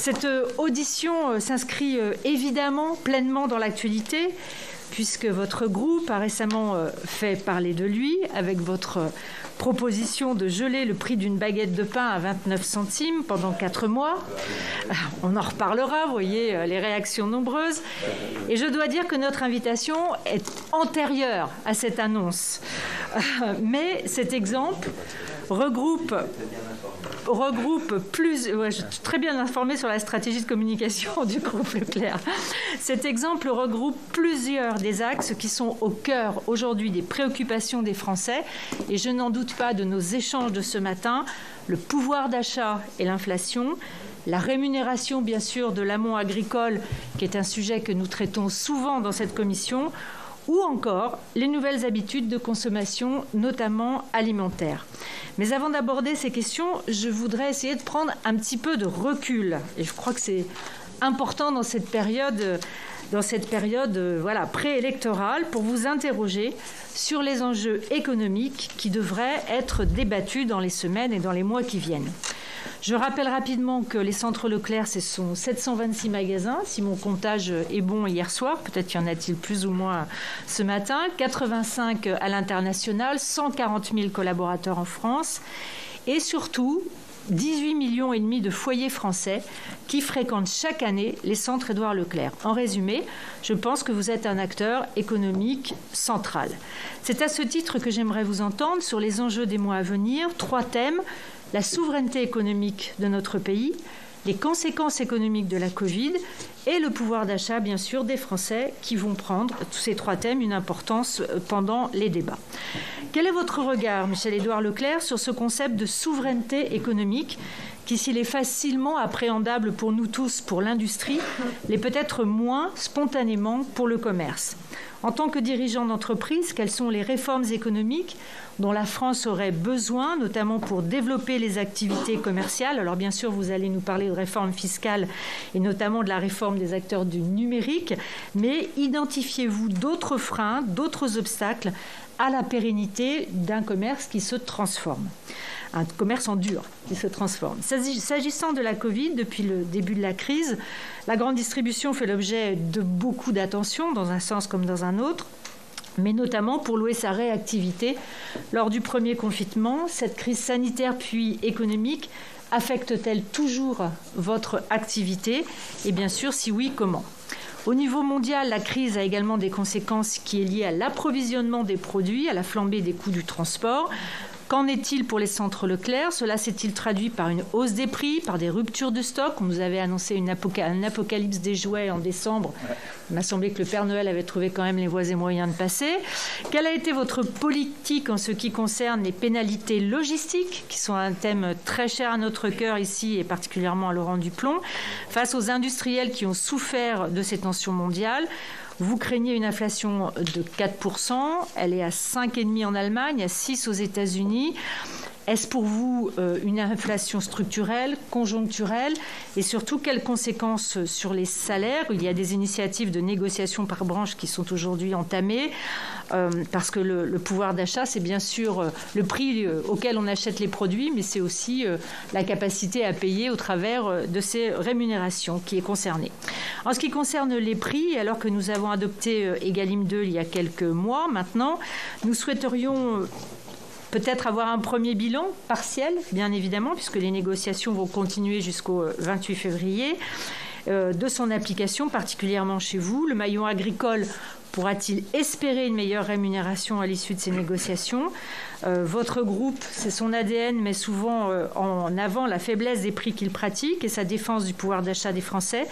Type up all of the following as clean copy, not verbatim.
Cette audition s'inscrit évidemment pleinement dans l'actualité, puisque votre groupe a récemment fait parler de lui avec votre proposition de geler le prix d'une baguette de pain à 29 centimes pendant 4 mois. On en reparlera, vous voyez, les réactions nombreuses. Et je dois dire que notre invitation est antérieure à cette annonce. Mais cet exemple regroupe plus... Ouais, je suis très bien informée sur la stratégie de communication du groupe Leclerc. Cet exemple regroupe plusieurs des axes qui sont au cœur aujourd'hui des préoccupations des Français. Et je n'en doute pas de nos échanges de ce matin. Le pouvoir d'achat et l'inflation, la rémunération, bien sûr, de l'amont agricole, qui est un sujet que nous traitons souvent dans cette commission, ou encore les nouvelles habitudes de consommation, notamment alimentaires. Mais avant d'aborder ces questions, je voudrais essayer de prendre un petit peu de recul. Et je crois que c'est important dans cette période préélectorale pour vous interroger sur les enjeux économiques qui devraient être débattus dans les semaines et dans les mois qui viennent. Je rappelle rapidement que les centres Leclerc, ce sont 726 magasins, si mon comptage est bon hier soir, peut-être y en a-t-il plus ou moins ce matin, 85 à l'international, 140 000 collaborateurs en France, et surtout 18,5 millions de foyers français qui fréquentent chaque année les centres Édouard Leclerc. En résumé, je pense que vous êtes un acteur économique central. C'est à ce titre que j'aimerais vous entendre sur les enjeux des mois à venir. 3 thèmes: la souveraineté économique de notre pays, les conséquences économiques de la Covid et le pouvoir d'achat, bien sûr, des Français qui vont prendre, tous ces 3 thèmes, une importance pendant les débats. Quel est votre regard, Michel-Édouard Leclerc, sur ce concept de souveraineté économique qui, s'il est facilement appréhendable pour nous tous, pour l'industrie, l'est peut-être moins spontanément pour le commerce? En tant que dirigeant d'entreprise, quelles sont les réformes économiques dont la France aurait besoin, notamment pour développer les activités commerciales? Alors bien sûr, vous allez nous parler de réforme fiscale et notamment de la réforme des acteurs du numérique, mais identifiez-vous d'autres freins, d'autres obstacles à la pérennité d'un commerce qui se transforme? Un commerce en dur qui se transforme. S'agissant de la Covid, depuis le début de la crise, la grande distribution fait l'objet de beaucoup d'attention, dans un sens comme dans un autre, mais notamment pour louer sa réactivité. Lors du premier confinement, cette crise sanitaire puis économique affecte-t-elle toujours votre activité? Et bien sûr, si oui, comment? Au niveau mondial, la crise a également des conséquences qui est liée à l'approvisionnement des produits, à la flambée des coûts du transport. Qu'en est-il pour les centres Leclerc? Cela s'est-il traduit par une hausse des prix, par des ruptures de stock? On nous avait annoncé un apocalypse des jouets en décembre. Il m'a semblé que le Père Noël avait trouvé quand même les voies et moyens de passer. Quelle a été votre politique en ce qui concerne les pénalités logistiques, qui sont un thème très cher à notre cœur ici, et particulièrement à Laurent Duplon, face aux industriels qui ont souffert de ces tensions mondiales? Vous craignez une inflation de 4%, elle est à 5,5% en Allemagne, à 6% aux États-Unis. Est-ce pour vous une inflation structurelle, conjoncturelle? Et surtout, quelles conséquences sur les salaires? Il y a des initiatives de négociation par branche qui sont aujourd'hui entamées, parce que le pouvoir d'achat, c'est bien sûr le prix auquel on achète les produits, mais c'est aussi la capacité à payer au travers de ces rémunérations qui est concernée. En ce qui concerne les prix, alors que nous avons adopté Egalim 2 il y a quelques mois maintenant, nous souhaiterions peut-être avoir un premier bilan partiel, bien évidemment, puisque les négociations vont continuer jusqu'au 28 février, de son application, particulièrement chez vous. Le maillon agricole pourra-t-il espérer une meilleure rémunération à l'issue de ces négociations? Votre groupe, c'est son ADN, met souvent en avant la faiblesse des prix qu'il pratique et sa défense du pouvoir d'achat des Français.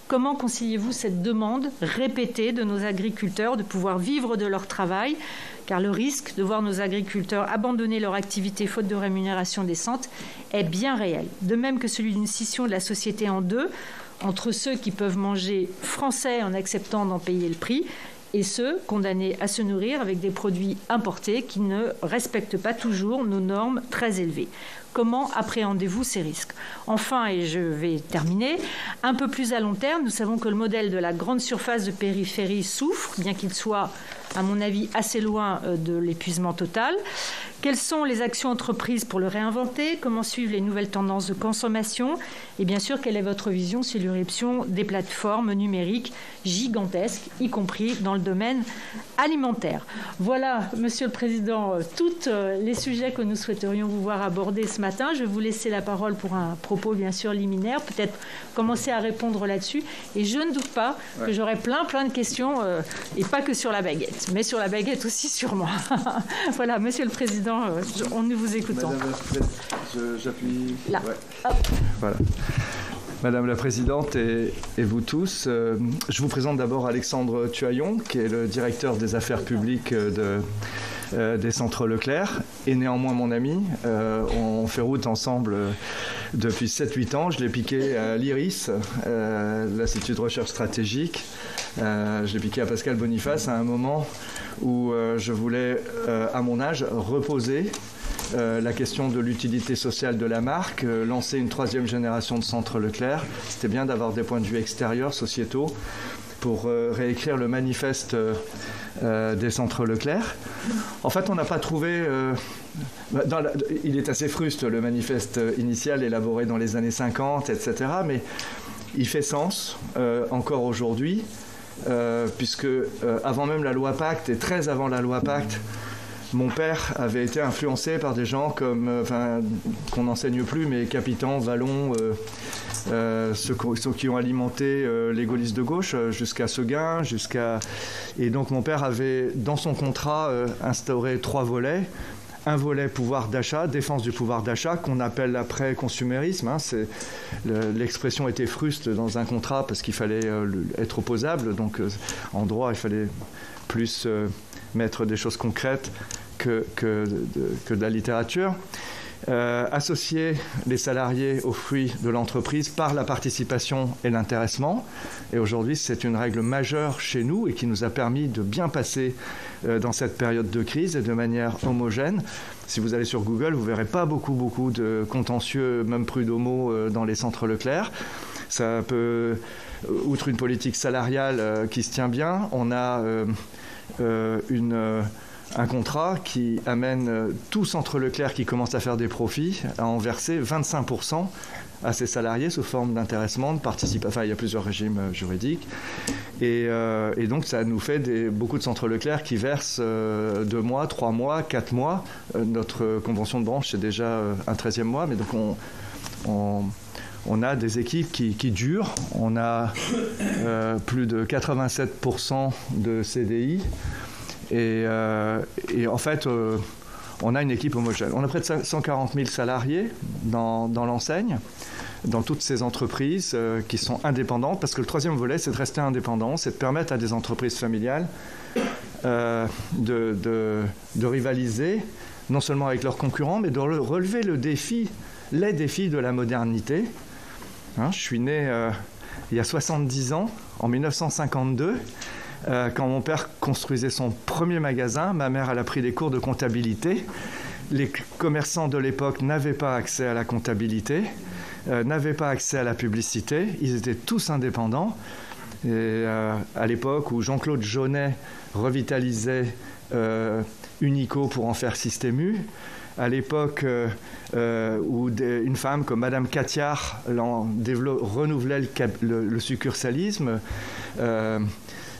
Comment conciliez-vous cette demande répétée de nos agriculteurs de pouvoir vivre de leur travail? Car le risque de voir nos agriculteurs abandonner leur activité faute de rémunération décente est bien réel. De même que celui d'une scission de la société en deux, entre ceux qui peuvent manger français en acceptant d'en payer le prix et ceux condamnés à se nourrir avec des produits importés qui ne respectent pas toujours nos normes très élevées. Comment appréhendez-vous ces risques? Enfin, et je vais terminer, un peu plus à long terme, nous savons que le modèle de la grande surface de périphérie souffre, bien qu'il soit, à mon avis, assez loin de l'épuisement total. Quelles sont les actions entreprises pour le réinventer? Comment suivre les nouvelles tendances de consommation? Et bien sûr, quelle est votre vision sur l'irruption des plateformes numériques gigantesques, y compris dans le domaine alimentaire? Voilà, Monsieur le Président, tous les sujets que nous souhaiterions vous voir aborder ce matin. Je vais vous laisser la parole pour un propos bien sûr liminaire, peut-être commencer à répondre là-dessus. Et je ne doute pas que j'aurai plein de questions, et pas que sur la baguette, mais sur la baguette aussi sur moi. Voilà, Monsieur le Président, nous vous écoutons. Madame la Présidente, j'appuie. Là. Ouais. Voilà. Madame la Présidente et vous tous, je vous présente d'abord Alexandre Tuaillon, qui est le directeur des affaires publiques des centres Leclerc, et néanmoins mon ami. On fait route ensemble depuis 7-8 ans. Je l'ai piqué à l'IRIS, l'Institut de recherche stratégique. Je l'ai piqué à Pascal Boniface à un moment où je voulais, à mon âge, reposer la question de l'utilité sociale de la marque, lancer une 3e génération de centres Leclerc. C'était bien d'avoir des points de vue extérieurs, sociétaux, pour réécrire le manifeste des centres Leclerc. En fait, on n'a pas trouvé... il est assez fruste, le manifeste initial élaboré dans les années 50, etc. Mais il fait sens encore aujourd'hui, puisque avant même la loi Pacte, et très avant la loi Pacte, mon père avait été influencé par des gens comme, qu'on n'enseigne plus, mais Capitan, Vallon, ceux qui ont alimenté les gaullistes de gauche, jusqu'à Seguin, Et donc mon père avait, dans son contrat, instauré 3 volets. Un volet pouvoir d'achat, défense du pouvoir d'achat, qu'on appelle après consumérisme. L'expression était fruste dans un contrat parce qu'il fallait être opposable. Donc en droit, il fallait plus mettre des choses concrètes que de la littérature. Associer les salariés aux fruits de l'entreprise par la participation et l'intéressement. Et aujourd'hui, c'est une règle majeure chez nous et qui nous a permis de bien passer dans cette période de crise et de manière homogène. Si vous allez sur Google, vous ne verrez pas beaucoup de contentieux, même prud'homaux, dans les centres Leclerc. Ça peut, outre une politique salariale qui se tient bien, on a un contrat qui amène tout centre Leclerc qui commence à faire des profits à en verser 25% à ses salariés sous forme d'intéressement, de participation. Enfin, il y a plusieurs régimes juridiques. Et donc, ça nous fait beaucoup de centres Leclerc qui versent 2 mois, 3 mois, 4 mois. Notre convention de branche, c'est déjà un 13e mois. Mais donc, on a des équipes qui durent. On a plus de 87% de CDI. Et en fait, on a une équipe homogène. On a près de 140 000 salariés dans l'enseigne, dans toutes ces entreprises qui sont indépendantes, parce que le 3e volet, c'est de rester indépendant, c'est de permettre à des entreprises familiales de rivaliser, non seulement avec leurs concurrents, mais de relever les défis de la modernité. Je suis né il y a 70 ans, en 1952. Quand mon père construisait son premier magasin, ma mère elle a pris des cours de comptabilité. Les commerçants de l'époque n'avaient pas accès à la comptabilité, n'avaient pas accès à la publicité. Ils étaient tous indépendants. Et à l'époque où Jean-Claude Jaunet revitalisait Unico pour en faire Système U, à l'époque où une femme comme Madame Catiard renouvelait le succursalisme,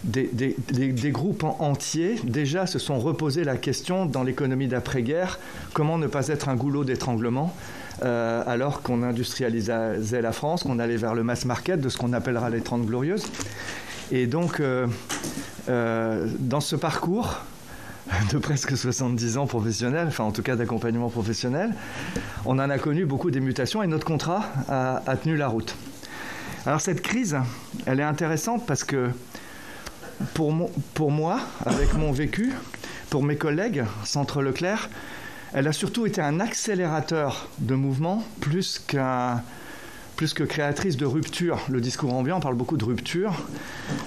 des groupes entiers déjà se sont reposés la question dans l'économie d'après-guerre, comment ne pas être un goulot d'étranglement alors qu'on industrialisait la France, qu'on allait vers le mass market, de ce qu'on appellera les 30 glorieuses. Et donc, dans ce parcours de presque 70 ans professionnels, enfin en tout cas d'accompagnement professionnel, on en a connu beaucoup des mutations et notre contrat a tenu la route. Alors cette crise, elle est intéressante parce que pour moi, avec mon vécu, pour mes collègues, Centre Leclerc, elle a surtout été un accélérateur de mouvement plus que créatrice de rupture. Le discours ambiant parle beaucoup de rupture.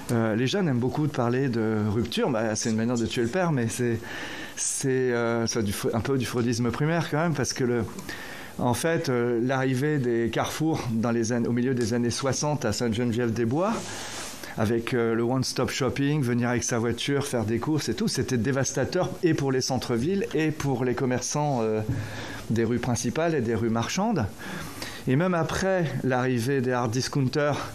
Les jeunes aiment beaucoup parler de rupture. C'est une manière de tuer le père, mais c'est un peu du freudisme primaire quand même, parce que en fait, l'arrivée des carrefours au milieu des années 60 à Sainte-Geneviève-des-Bois avec le one-stop shopping, venir avec sa voiture, faire des courses et tout. C'était dévastateur et pour les centres-villes et pour les commerçants des rues principales et des rues marchandes. Et même après l'arrivée des hard discounters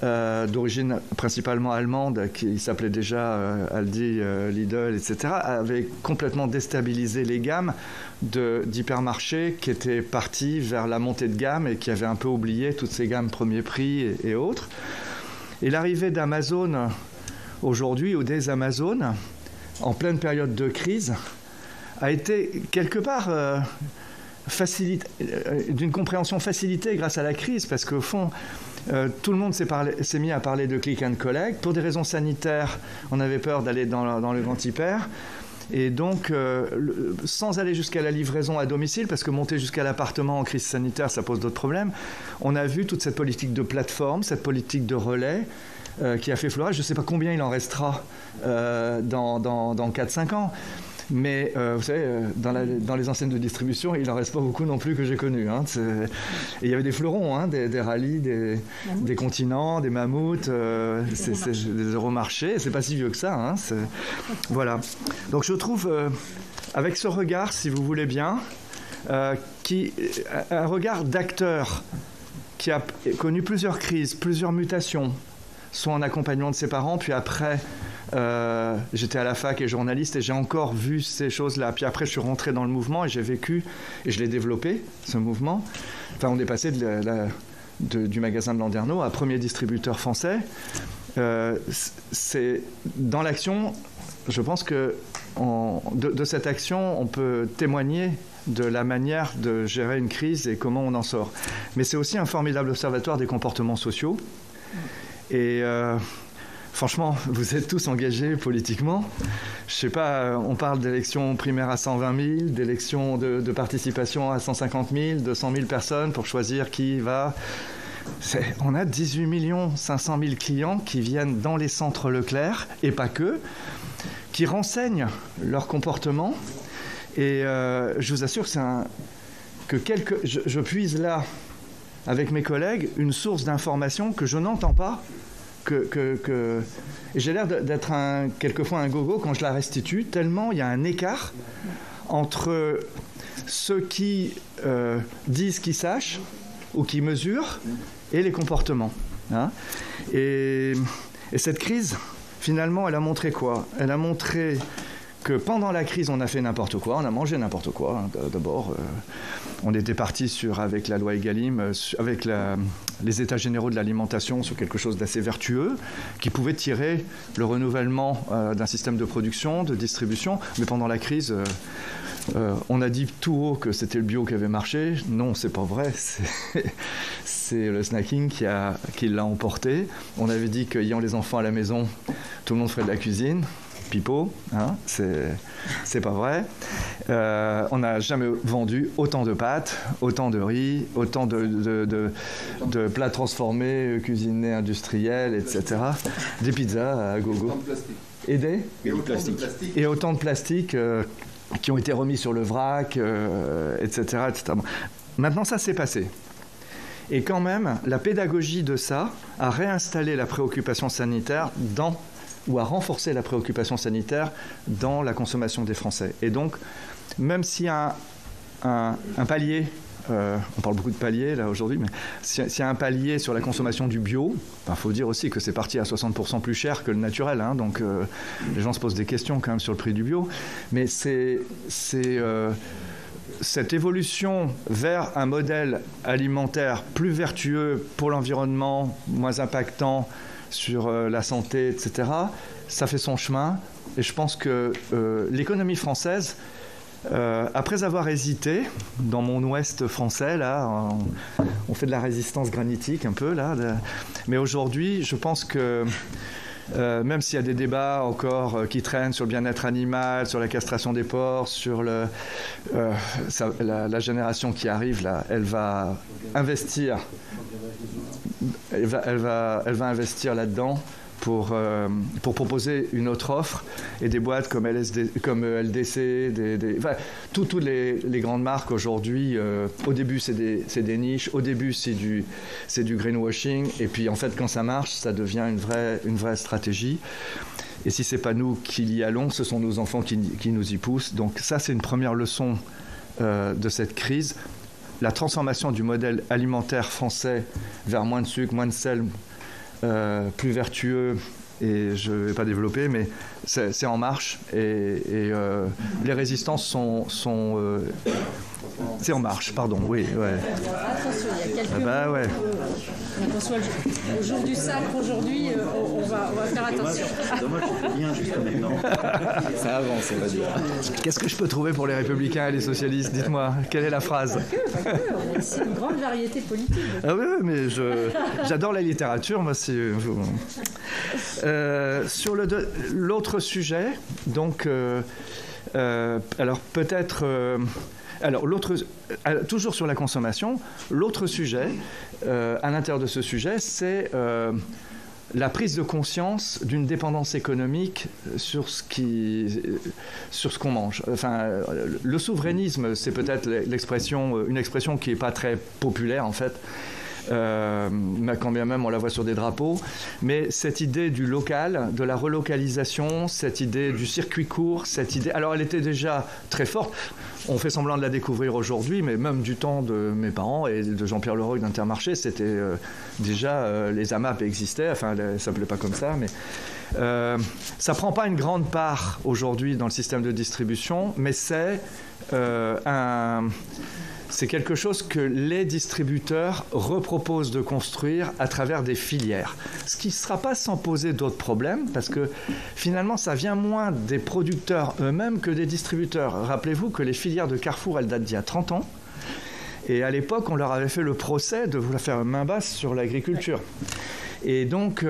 d'origine principalement allemande, qui s'appelait déjà Aldi, Lidl, etc., avaient complètement déstabilisé les gammes d'hypermarchés qui étaient partis vers la montée de gamme et qui avaient un peu oublié toutes ces gammes premier prix et autres. Et l'arrivée d'Amazon aujourd'hui, ou des Amazones, en pleine période de crise, a été quelque part d'une compréhension facilitée grâce à la crise, parce qu'au fond, tout le monde s'est mis à parler de click and collect. Pour des raisons sanitaires, on avait peur d'aller dans le grand hyper. Et donc, sans aller jusqu'à la livraison à domicile, parce que monter jusqu'à l'appartement en crise sanitaire, ça pose d'autres problèmes, on a vu toute cette politique de plateforme, cette politique de relais qui a fait florager. Je ne sais pas combien il en restera dans 4-5 ans. Mais vous savez, dans les enseignes de distribution, il n'en reste pas beaucoup non plus que j'ai connues. Hein. Et il y avait des fleurons, hein, des rallyes, des continents, des mammouths, des Euromarchés. C'est pas si vieux que ça. Hein. Voilà. Donc je trouve, avec ce regard, si vous voulez bien, un regard d'acteur qui a connu plusieurs crises, plusieurs mutations, soit en accompagnement de ses parents, puis après... j'étais à la fac et journaliste et j'ai encore vu ces choses-là. Puis après, je suis rentré dans le mouvement et j'ai vécu et je l'ai développé, ce mouvement. Enfin, on est passé du magasin de Landerneau à premier distributeur français. C'est dans l'action, je pense que de cette action, on peut témoigner de la manière de gérer une crise et comment on en sort. Mais c'est aussi un formidable observatoire des comportements sociaux. Et... franchement, vous êtes tous engagés politiquement. Je ne sais pas, on parle d'élections primaires à 120 000, d'élections de participation à 150 000, 200 000 personnes pour choisir qui va. On a 18 500 000 clients qui viennent dans les centres Leclerc, et pas que, qui renseignent leur comportement. Et je vous assure que je puise là, avec mes collègues, une source d'information que je n'entends pas. Et j'ai l'air d'être quelquefois un gogo quand je la restitue, tellement il y a un écart entre ceux qui disent qu'ils sachent ou qui mesurent et les comportements. Hein. Et cette crise, finalement, elle a montré quoi ? Elle a montré que pendant la crise, on a fait n'importe quoi, on a mangé n'importe quoi. Hein. D'abord, on était parti avec la loi Egalim, avec les états généraux de l'alimentation sur quelque chose d'assez vertueux, qui pouvait tirer le renouvellement d'un système de production, de distribution. Mais pendant la crise, on a dit tout haut que c'était le bio qui avait marché. Non, c'est pas vrai. C'est le snacking qui l'a emporté. On avait dit qu'ayant les enfants à la maison, tout le monde ferait de la cuisine. Pipeau, hein, c'est pas vrai. On n'a jamais vendu autant de pâtes, autant de riz, autant de plats transformés, cuisinés industriels, etc. Des pizzas à gogo. Et autant de plastique qui ont été remis sur le vrac, etc., etc. Maintenant, ça s'est passé. Et quand même, la pédagogie de ça a réinstallé la préoccupation sanitaire ou à renforcer la préoccupation sanitaire dans la consommation des Français. Et donc, même s'il y a un palier, on parle beaucoup de paliers là aujourd'hui, mais s'il y a un palier sur la consommation du bio, faut dire aussi que c'est parti à 60% plus cher que le naturel, hein, donc les gens se posent des questions quand même sur le prix du bio, mais c'est cette évolution vers un modèle alimentaire plus vertueux pour l'environnement, moins impactant sur la santé, etc., ça fait son chemin. Et je pense que l'économie française, après avoir hésité, dans mon ouest français, là, on fait de la résistance granitique un peu, là, mais aujourd'hui, je pense que même s'il y a des débats encore qui traînent sur le bien-être animal, sur la castration des porcs, sur la génération qui arrive, là, elle va investir. Elle va investir là-dedans pour proposer une autre offre, et des boîtes comme LDC, toutes les grandes marques aujourd'hui, au début c'est des niches, au début c'est du greenwashing, et puis en fait quand ça marche, ça devient une vraie stratégie. Et si ce n'est pas nous qui y allons, ce sont nos enfants qui nous y poussent. Donc ça, c'est une première leçon de cette crise. La transformation du modèle alimentaire français vers moins de sucre, moins de sel, plus vertueux, et je ne vais pas développer, mais c'est en marche. Et les résistances sont c'est en marche, pardon, oui. Ouais. Attention, il y a quelques on soit au jour du sacre aujourd'hui, on va faire attention. C'est dommage qu'on peut bien juste maintenant. Ça avance, on va dire. Qu'est-ce que je peux trouver pour les Républicains et les socialistes? Dites-moi, quelle est la phrase? Pas que, on a ici une grande variété politique. Ah oui, mais j'adore la littérature, moi. Sur l'autre sujet, donc, alors peut-être... Alors, toujours sur la consommation, l'autre sujet, à l'intérieur de ce sujet, c'est la prise de conscience d'une dépendance économique sur ce qu'on mange. Enfin, le souverainisme, c'est peut-être une expression qui n'est pas très populaire, en fait. Quand bien même on la voit sur des drapeaux, mais cette idée du local, de la relocalisation, cette idée du circuit court, cette idée, alors elle était déjà très forte, on fait semblant de la découvrir aujourd'hui, mais même du temps de mes parents et de Jean-Pierre Leroy d'Intermarché, c'était déjà, les AMAP existaient, enfin ça ne s'appelait pas comme ça, mais ça ne prend pas une grande part aujourd'hui dans le système de distribution, mais c'est quelque chose que les distributeurs reproposent de construire à travers des filières. Ce qui ne sera pas sans poser d'autres problèmes, parce que finalement, ça vient moins des producteurs eux-mêmes que des distributeurs. Rappelez-vous que les filières de Carrefour, elles datent d'il y a 30 ans. Et à l'époque, on leur avait fait le procès de vouloir faire main basse sur l'agriculture. Et donc...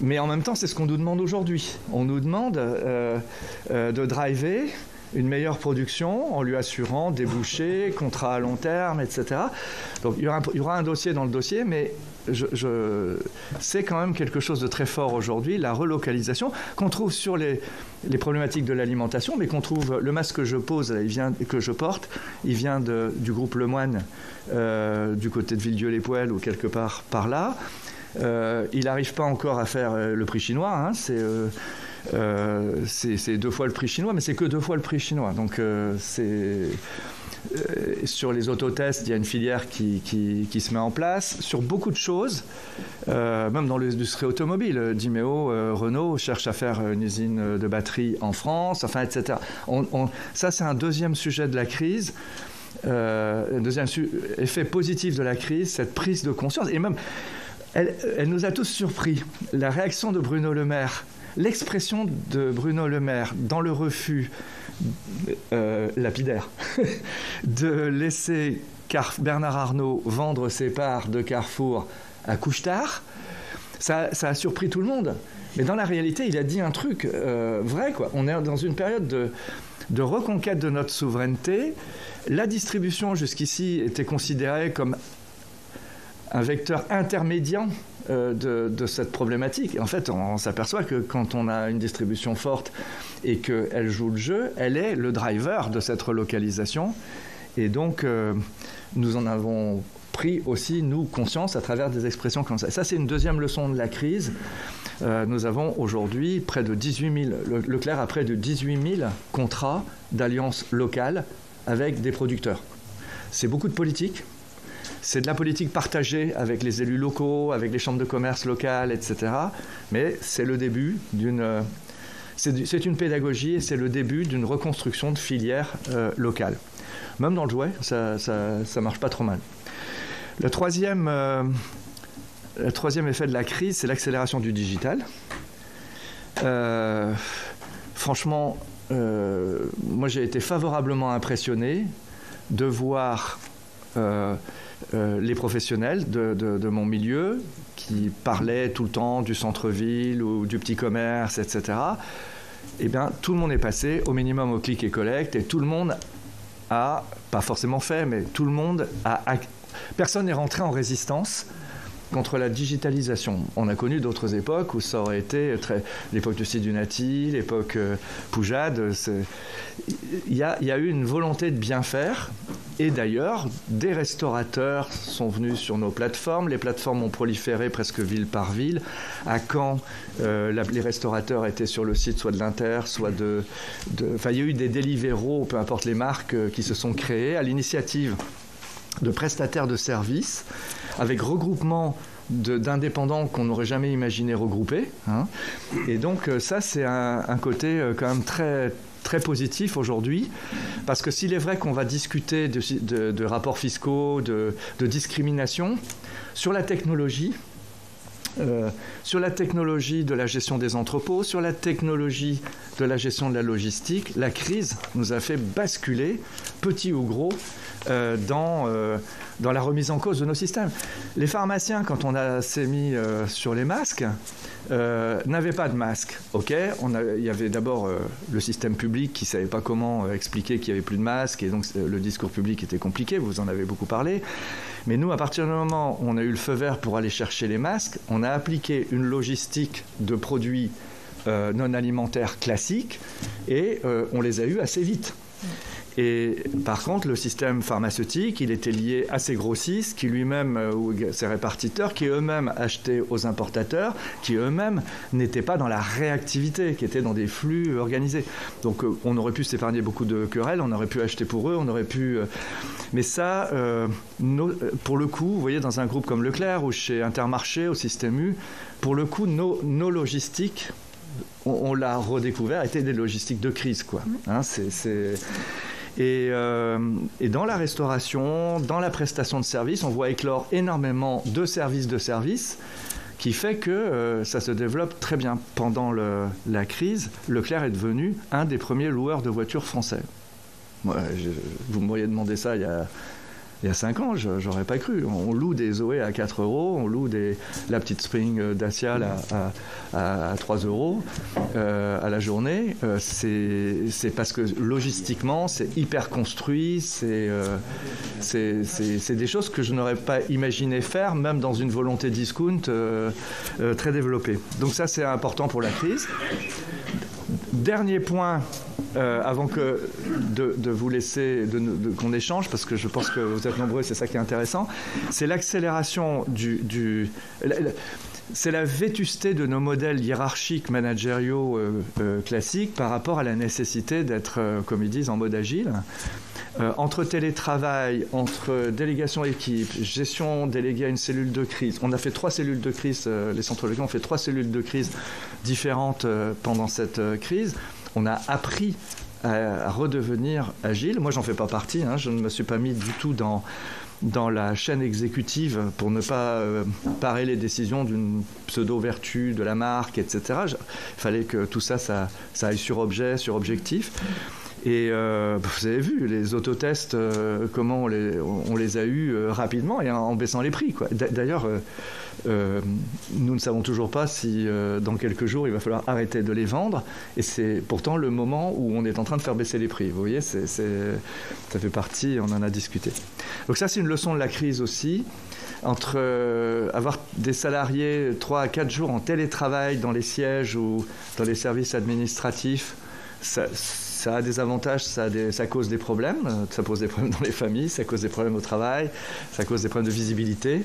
mais en même temps, c'est ce qu'on nous demande aujourd'hui. On nous demande de driver une meilleure production en lui assurant débouchés, contrats à long terme, etc. Donc il y aura un dossier dans le dossier, mais c'est quand même quelque chose de très fort aujourd'hui, la relocalisation, qu'on trouve sur les problématiques de l'alimentation, mais qu'on trouve, le masque que je pose, que je porte, il vient du groupe Lemoine, du côté de Villedieu-les-Poêles ou quelque part par là. Il n'arrive pas encore à faire le prix chinois, hein, c'est 2 fois le prix chinois, mais c'est que 2 fois le prix chinois. Donc, sur les autotests, il y a une filière qui se met en place. Sur beaucoup de choses, même dans l'industrie automobile, Dimeo, Renault cherche à faire une usine de batterie en France, enfin, etc. Ça, c'est un deuxième sujet de la crise. Un deuxième effet positif de la crise, cette prise de conscience. Et même, elle nous a tous surpris. La réaction de Bruno Le Maire, l'expression de Bruno Le Maire dans le refus lapidaire de laisser Bernard Arnault vendre ses parts de Carrefour à Couche-Tard, ça a surpris tout le monde. Mais dans la réalité, il a dit un truc vrai, quoi. On est dans une période de reconquête de notre souveraineté. La distribution, jusqu'ici, était considérée comme un vecteur intermédiaire de cette problématique. Et en fait, on s'aperçoit que quand on a une distribution forte et qu'elle joue le jeu, elle est le driver de cette relocalisation. Et donc, nous en avons pris aussi, nous, conscience à travers des expressions comme ça. Et ça, c'est une deuxième leçon de la crise. Nous avons aujourd'hui près de 18 000, Leclerc a près de 18 000 contrats d'alliances locales avec des producteurs. C'est beaucoup de politique. C'est de la politique partagée avec les élus locaux, avec les chambres de commerce locales, etc. Mais c'est le début c'est une pédagogie et c'est le début d'une reconstruction de filières locales. Même dans le jouet, ça marche pas trop mal. Le troisième effet de la crise, c'est l'accélération du digital. Franchement, moi j'ai été favorablement impressionné de voir les professionnels de mon milieu qui parlaient tout le temps du centre-ville ou du petit commerce, etc. Eh bien, tout le monde est passé au minimum au click et collect et tout le monde a, pas forcément fait, mais tout le monde a... Personne n'est rentré en résistance contre la digitalisation. On a connu d'autres époques où ça aurait été l'époque de Sidunati, l'époque Poujade. Il y a eu une volonté de bien faire. Et d'ailleurs, des restaurateurs sont venus sur nos plateformes. Les plateformes ont proliféré presque ville par ville. À Caen, les restaurateurs étaient sur le site soit de l'Inter, soit enfin, il y a eu des Deliveroo, peu importe les marques, qui se sont créées à l'initiative de prestataires de services, avec regroupement d'indépendants qu'on n'aurait jamais imaginé regrouper. Hein. Et donc ça, c'est un côté quand même très, très positif aujourd'hui, parce que s'il est vrai qu'on va discuter de rapports fiscaux, de discrimination, sur la technologie, de la gestion des entrepôts, sur la technologie de la gestion de la logistique, la crise nous a fait basculer, petit ou gros, dans la remise en cause de nos systèmes. Les pharmaciens, quand on s'est mis sur les masques, n'avaient pas de masques. Okay, il y avait d'abord le système public qui ne savait pas comment expliquer qu'il n'y avait plus de masques, et donc le discours public était compliqué, vous en avez beaucoup parlé. Mais nous, à partir du moment où on a eu le feu vert pour aller chercher les masques, on a appliqué une logistique de produits non alimentaires classiques, et on les a eus assez vite. Et par contre, le système pharmaceutique, il était lié à ces grossistes qui lui-même, ou ces répartiteurs, qui eux-mêmes achetaient aux importateurs, qui eux-mêmes n'étaient pas dans la réactivité, qui étaient dans des flux organisés. Donc on aurait pu s'épargner beaucoup de querelles, on aurait pu acheter pour eux, on aurait pu... Mais ça, pour le coup, vous voyez, dans un groupe comme Leclerc ou chez Intermarché, au Système U, pour le coup, nos logistiques, on l'a redécouvert, étaient des logistiques de crise, quoi. Hein, Et dans la restauration, dans la prestation de services, on voit éclore énormément de services qui fait que ça se développe très bien. Pendant la crise, Leclerc est devenu un des premiers loueurs de voitures français. Moi, vous m'auriez demandé ça il y a 5 ans, j'aurais pas cru. On loue des Zoé à 4 €, on loue la petite Spring Dacia à 3 € à la journée. C'est parce que logistiquement, c'est hyper construit, c'est des choses que je n'aurais pas imaginé faire, même dans une volonté discount très développée. Donc ça, c'est important pour la crise. Dernier point, avant de vous laisser, qu'on échange, parce que je pense que vous êtes nombreux, c'est ça qui est intéressant, c'est l'accélération c'est la vétusté de nos modèles hiérarchiques managériaux classiques par rapport à la nécessité d'être, comme ils disent, en mode agile. Entre télétravail, entre délégation équipe, gestion déléguée à une cellule de crise. On a fait 3 cellules de crise, les centres locaux ont fait 3 cellules de crise différentes pendant cette crise. On a appris à redevenir agile. Moi, j'en fais pas partie, hein. Je ne me suis pas mis du tout dans la chaîne exécutive pour ne pas parer les décisions d'une pseudo-vertu de la marque, etc. Il fallait que tout ça aille sur objet, sur objectif. Et vous avez vu les autotests, comment on les a eus rapidement et en baissant les prix, quoi. D'ailleurs, nous ne savons toujours pas si dans quelques jours il va falloir arrêter de les vendre, et c'est pourtant le moment où on est en train de faire baisser les prix. Vous voyez, ça fait partie, on en a discuté. Donc ça, c'est une leçon de la crise aussi. Entre avoir des salariés 3 à 4 jours en télétravail dans les sièges ou dans les services administratifs, ça a des avantages, ça cause des problèmes, ça pose des problèmes dans les familles, ça cause des problèmes au travail, ça cause des problèmes de visibilité.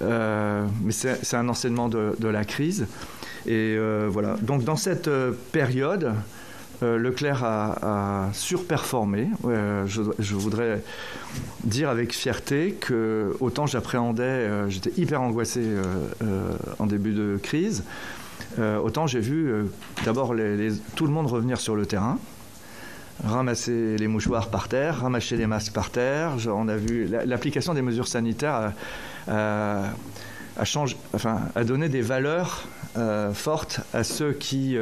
Mais c'est un enseignement de la crise. Et voilà. Donc dans cette période, Leclerc a surperformé. Je voudrais dire avec fierté que autant j'appréhendais, j'étais hyper angoissé en début de crise, autant j'ai vu d'abord tout le monde revenir sur le terrain, ramasser les mouchoirs par terre, ramasser les masques par terre. On a vu l'application des mesures sanitaires a donné des valeurs fortes à ceux qui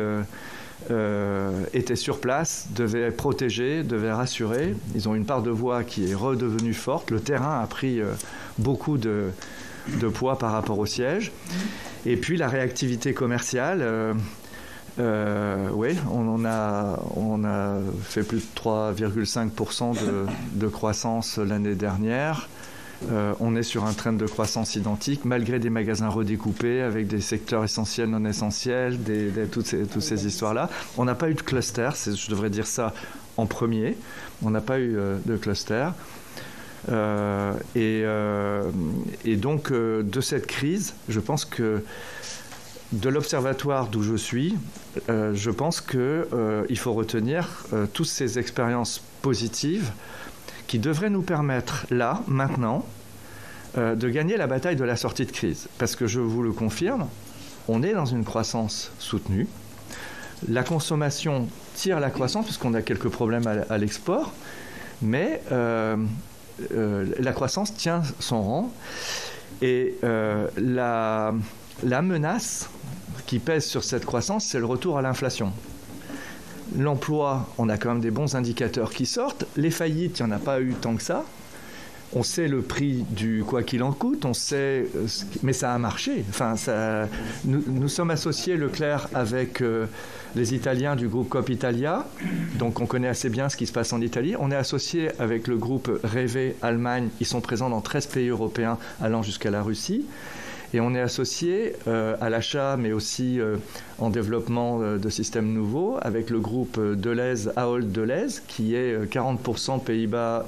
étaient sur place, devaient protéger, devaient rassurer. Ils ont une part de voix qui est redevenue forte. Le terrain a pris beaucoup de poids par rapport au siège. Et puis la réactivité commerciale, oui, on a fait plus de 3,5% de croissance l'année dernière. on est sur un trend de croissance identique, malgré des magasins redécoupés avec des secteurs essentiels, non essentiels, toutes ces histoires-là. On n'a pas eu de cluster, je devrais dire ça en premier. On n'a pas eu de cluster. Et donc, de cette crise, je pense que de l'observatoire d'où je suis, je pense qu'il faut retenir toutes ces expériences positives qui devraient nous permettre, là, maintenant, de gagner la bataille de la sortie de crise. Parce que je vous le confirme, on est dans une croissance soutenue. La consommation tire la croissance, puisqu'on a quelques problèmes à l'export, mais la croissance tient son rang. Et la menace qui pèse sur cette croissance, c'est le retour à l'inflation. L'emploi, on a quand même des bons indicateurs qui sortent. Les faillites, il n'y en a pas eu tant que ça. On sait le prix du quoi qu'il en coûte, on sait, mais ça a marché. Enfin, nous sommes associés, Leclerc, avec les Italiens du groupe Coop Italia, donc on connaît assez bien ce qui se passe en Italie. On est associés avec le groupe Rewe Allemagne, ils sont présents dans 13 pays européens allant jusqu'à la Russie. Et on est associé à l'achat, mais aussi en développement de systèmes nouveaux, avec le groupe Delhaize, Ahold Delhaize, qui est 40% Pays-Bas,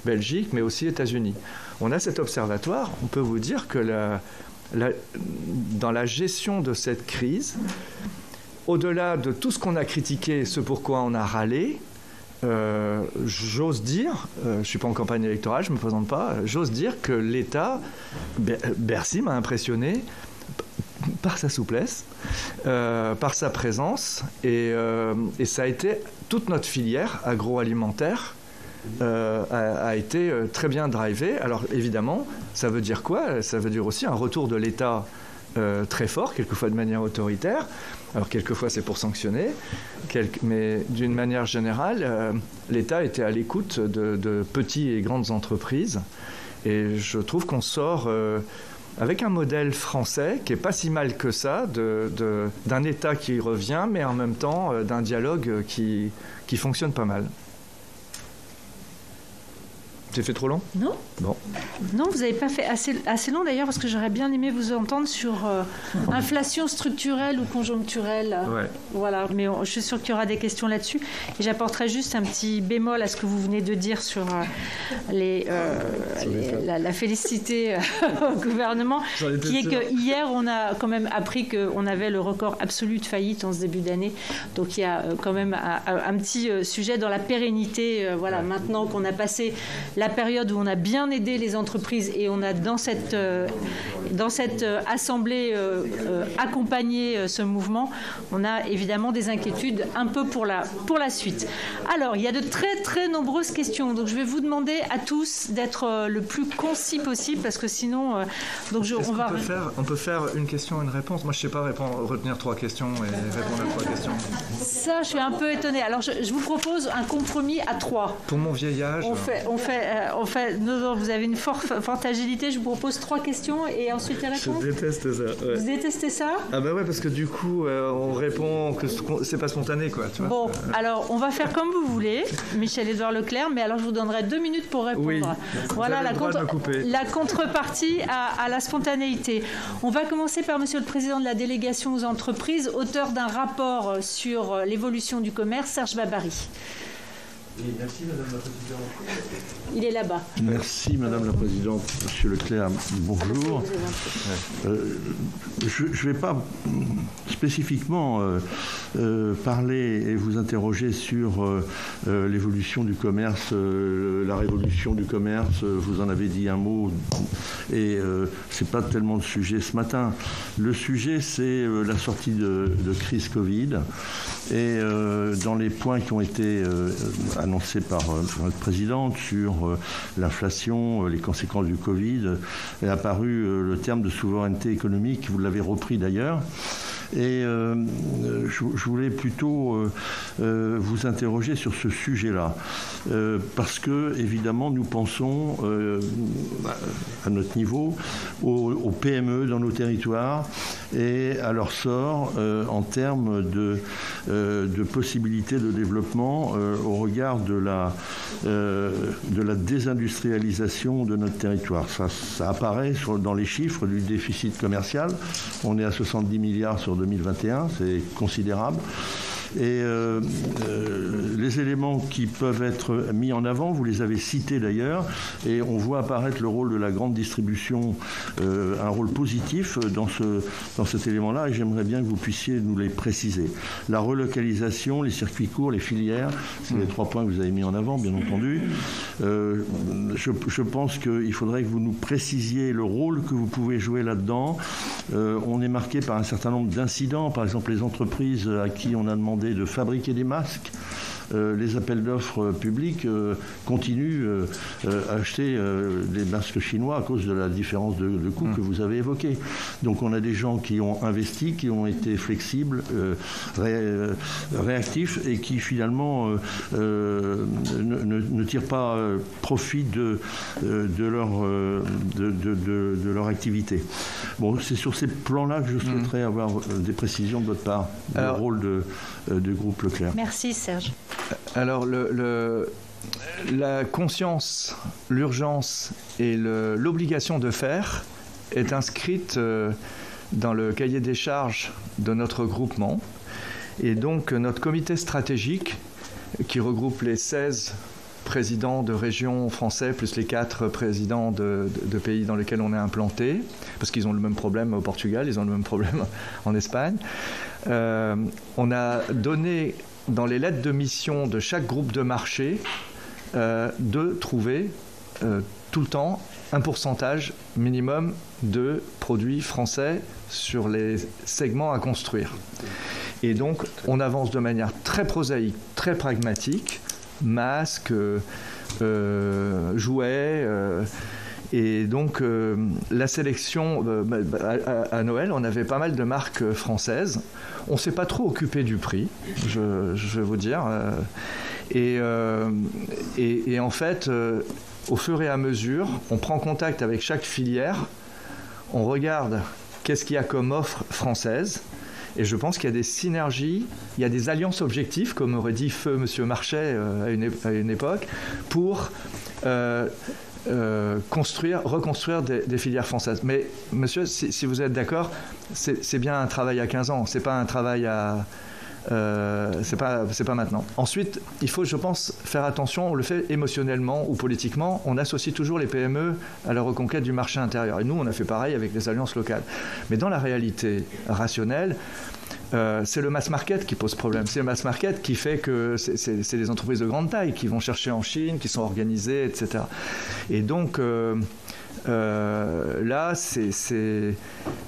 Belgique, mais aussi États-Unis. On a cet observatoire. On peut vous dire que dans la gestion de cette crise, au-delà de tout ce qu'on a critiqué, ce pourquoi on a râlé, j'ose dire, je ne suis pas en campagne électorale, je ne me présente pas, j'ose dire que l'État, Bercy m'a impressionné par sa souplesse, par sa présence, et ça a été, toute notre filière agroalimentaire a été très bien drivée. Alors évidemment, ça veut dire quoi? Ça veut dire aussi un retour de l'État très fort, quelquefois de manière autoritaire. Alors quelquefois c'est pour sanctionner, mais d'une manière générale, l'État était à l'écoute de petites et grandes entreprises. Et je trouve qu'on sort avec un modèle français qui n'est pas si mal que ça, d'un État qui revient, mais en même temps d'un dialogue qui fonctionne pas mal. J'ai fait trop long? Non. Bon. Non, vous n'avez pas fait assez long d'ailleurs, parce que j'aurais bien aimé vous entendre sur inflation structurelle ou conjoncturelle. Ouais. Voilà, mais je suis sûre qu'il y aura des questions là-dessus. Et j'apporterai juste un petit bémol à ce que vous venez de dire sur la félicité au gouvernement, qui est que hier, on a quand même appris qu'on avait le record absolu de faillite en ce début d'année. Donc il y a quand même un petit sujet dans la pérennité. Voilà, ouais. Maintenant qu'on a passé la période où on a bien aidé les entreprises et on a dans cette assemblée accompagné ce mouvement, on a évidemment des inquiétudes un peu pour la suite. Alors, il y a de très très nombreuses questions, donc je vais vous demander à tous d'être le plus concis possible, parce que sinon, on peut faire une question et une réponse. Moi, je ne sais pas retenir 3 questions et répondre à 3 questions. Ça, je suis un peu étonnée. Alors, je vous propose un compromis à 3. Pour mon vieil âge. Non, vous avez une forte agilité. Je vous propose 3 questions et ensuite les réponses. Je déteste ça. Ouais. Vous détestez ça? Ah bah ouais, parce que du coup, on répond que c'est pas spontané, quoi. Tu vois. Bon, alors on va faire comme vous voulez, Michel-Édouard Leclerc, mais alors je vous donnerai 2 minutes pour répondre. Oui. Voilà la contrepartie à la spontanéité. On va commencer par Monsieur le Président de la délégation aux entreprises, auteur d'un rapport sur l'évolution du commerce, Serge Babary. Oui, merci Madame la Présidente. Il est là-bas. Merci Madame la Présidente. Monsieur Leclerc, bonjour. Je ne vais pas spécifiquement parler et vous interroger sur l'évolution du commerce, la révolution du commerce. Vous en avez dit un mot et ce n'est pas tellement le sujet ce matin. Le sujet, c'est la sortie de crise Covid. Et dans les points qui ont été annoncés par notre présidente sur l'inflation, les conséquences du Covid, est apparu le terme de souveraineté économique, vous l'avez repris d'ailleurs. Et je voulais plutôt vous interroger sur ce sujet-là. Parce que, évidemment, nous pensons, à notre niveau, aux PME dans nos territoires et à leur sort en termes de possibilités de développement au regard de la désindustrialisation de notre territoire. Ça apparaît dans les chiffres du déficit commercial. On est à 70 milliards sur 2021, c'est considérable. Et les éléments qui peuvent être mis en avant, vous les avez cités d'ailleurs, et on voit apparaître le rôle de la grande distribution, un rôle positif dans cet élément-là, et j'aimerais bien que vous puissiez nous les préciser. La relocalisation, les circuits courts, les filières, c'est les 3 points que vous avez mis en avant, bien entendu. Je pense qu'il faudrait que vous nous précisiez le rôle que vous pouvez jouer là-dedans. On est marqué par un certain nombre d'incidents, par exemple les entreprises à qui on a demandé de fabriquer des masques. Les appels d'offres publics continuent à acheter des masques chinois à cause de la différence de coût que vous avez évoquée. Donc on a des gens qui ont investi, qui ont été flexibles, réactifs et qui finalement ne tirent pas profit de leur activité. Bon, c'est sur ces plans-là que je souhaiterais avoir des précisions de votre part, le rôle de groupe Leclerc. Merci Serge. Alors, la conscience, l'urgence et l'obligation de faire est inscrite dans le cahier des charges de notre groupement. Et donc, notre comité stratégique, qui regroupe les 16 présidents de régions français, plus les 4 présidents de pays dans lesquels on est implanté, parce qu'ils ont le même problème au Portugal, ils ont le même problème en Espagne. On a donné dans les lettres de mission de chaque groupe de marché de trouver tout le temps un pourcentage minimum de produits français sur les segments à construire. Et donc, on avance de manière très prosaïque, très pragmatique, masques, jouets. Et donc, la sélection, à Noël, on avait pas mal de marques françaises. On ne s'est pas trop occupé du prix, je vais vous dire. Et en fait, au fur et à mesure, on prend contact avec chaque filière, on regarde qu'est-ce qu'il y a comme offre française. Et je pense qu'il y a des synergies, il y a des alliances objectives, comme aurait dit feu M. Marchais à une époque, pour reconstruire des filières françaises. Mais monsieur, si vous êtes d'accord, c'est bien un travail à 15 ans, c'est pas un travail à... c'est pas maintenant. Ensuite, il faut, je pense, faire attention, on le fait émotionnellement ou politiquement, on associe toujours les PME à la reconquête du marché intérieur. Et nous, on a fait pareil avec les alliances locales. Mais dans la réalité rationnelle, c'est le mass market qui pose problème. C'est le mass market qui fait que c'est des entreprises de grande taille qui vont chercher en Chine, qui sont organisées, etc. Et donc... là, c'est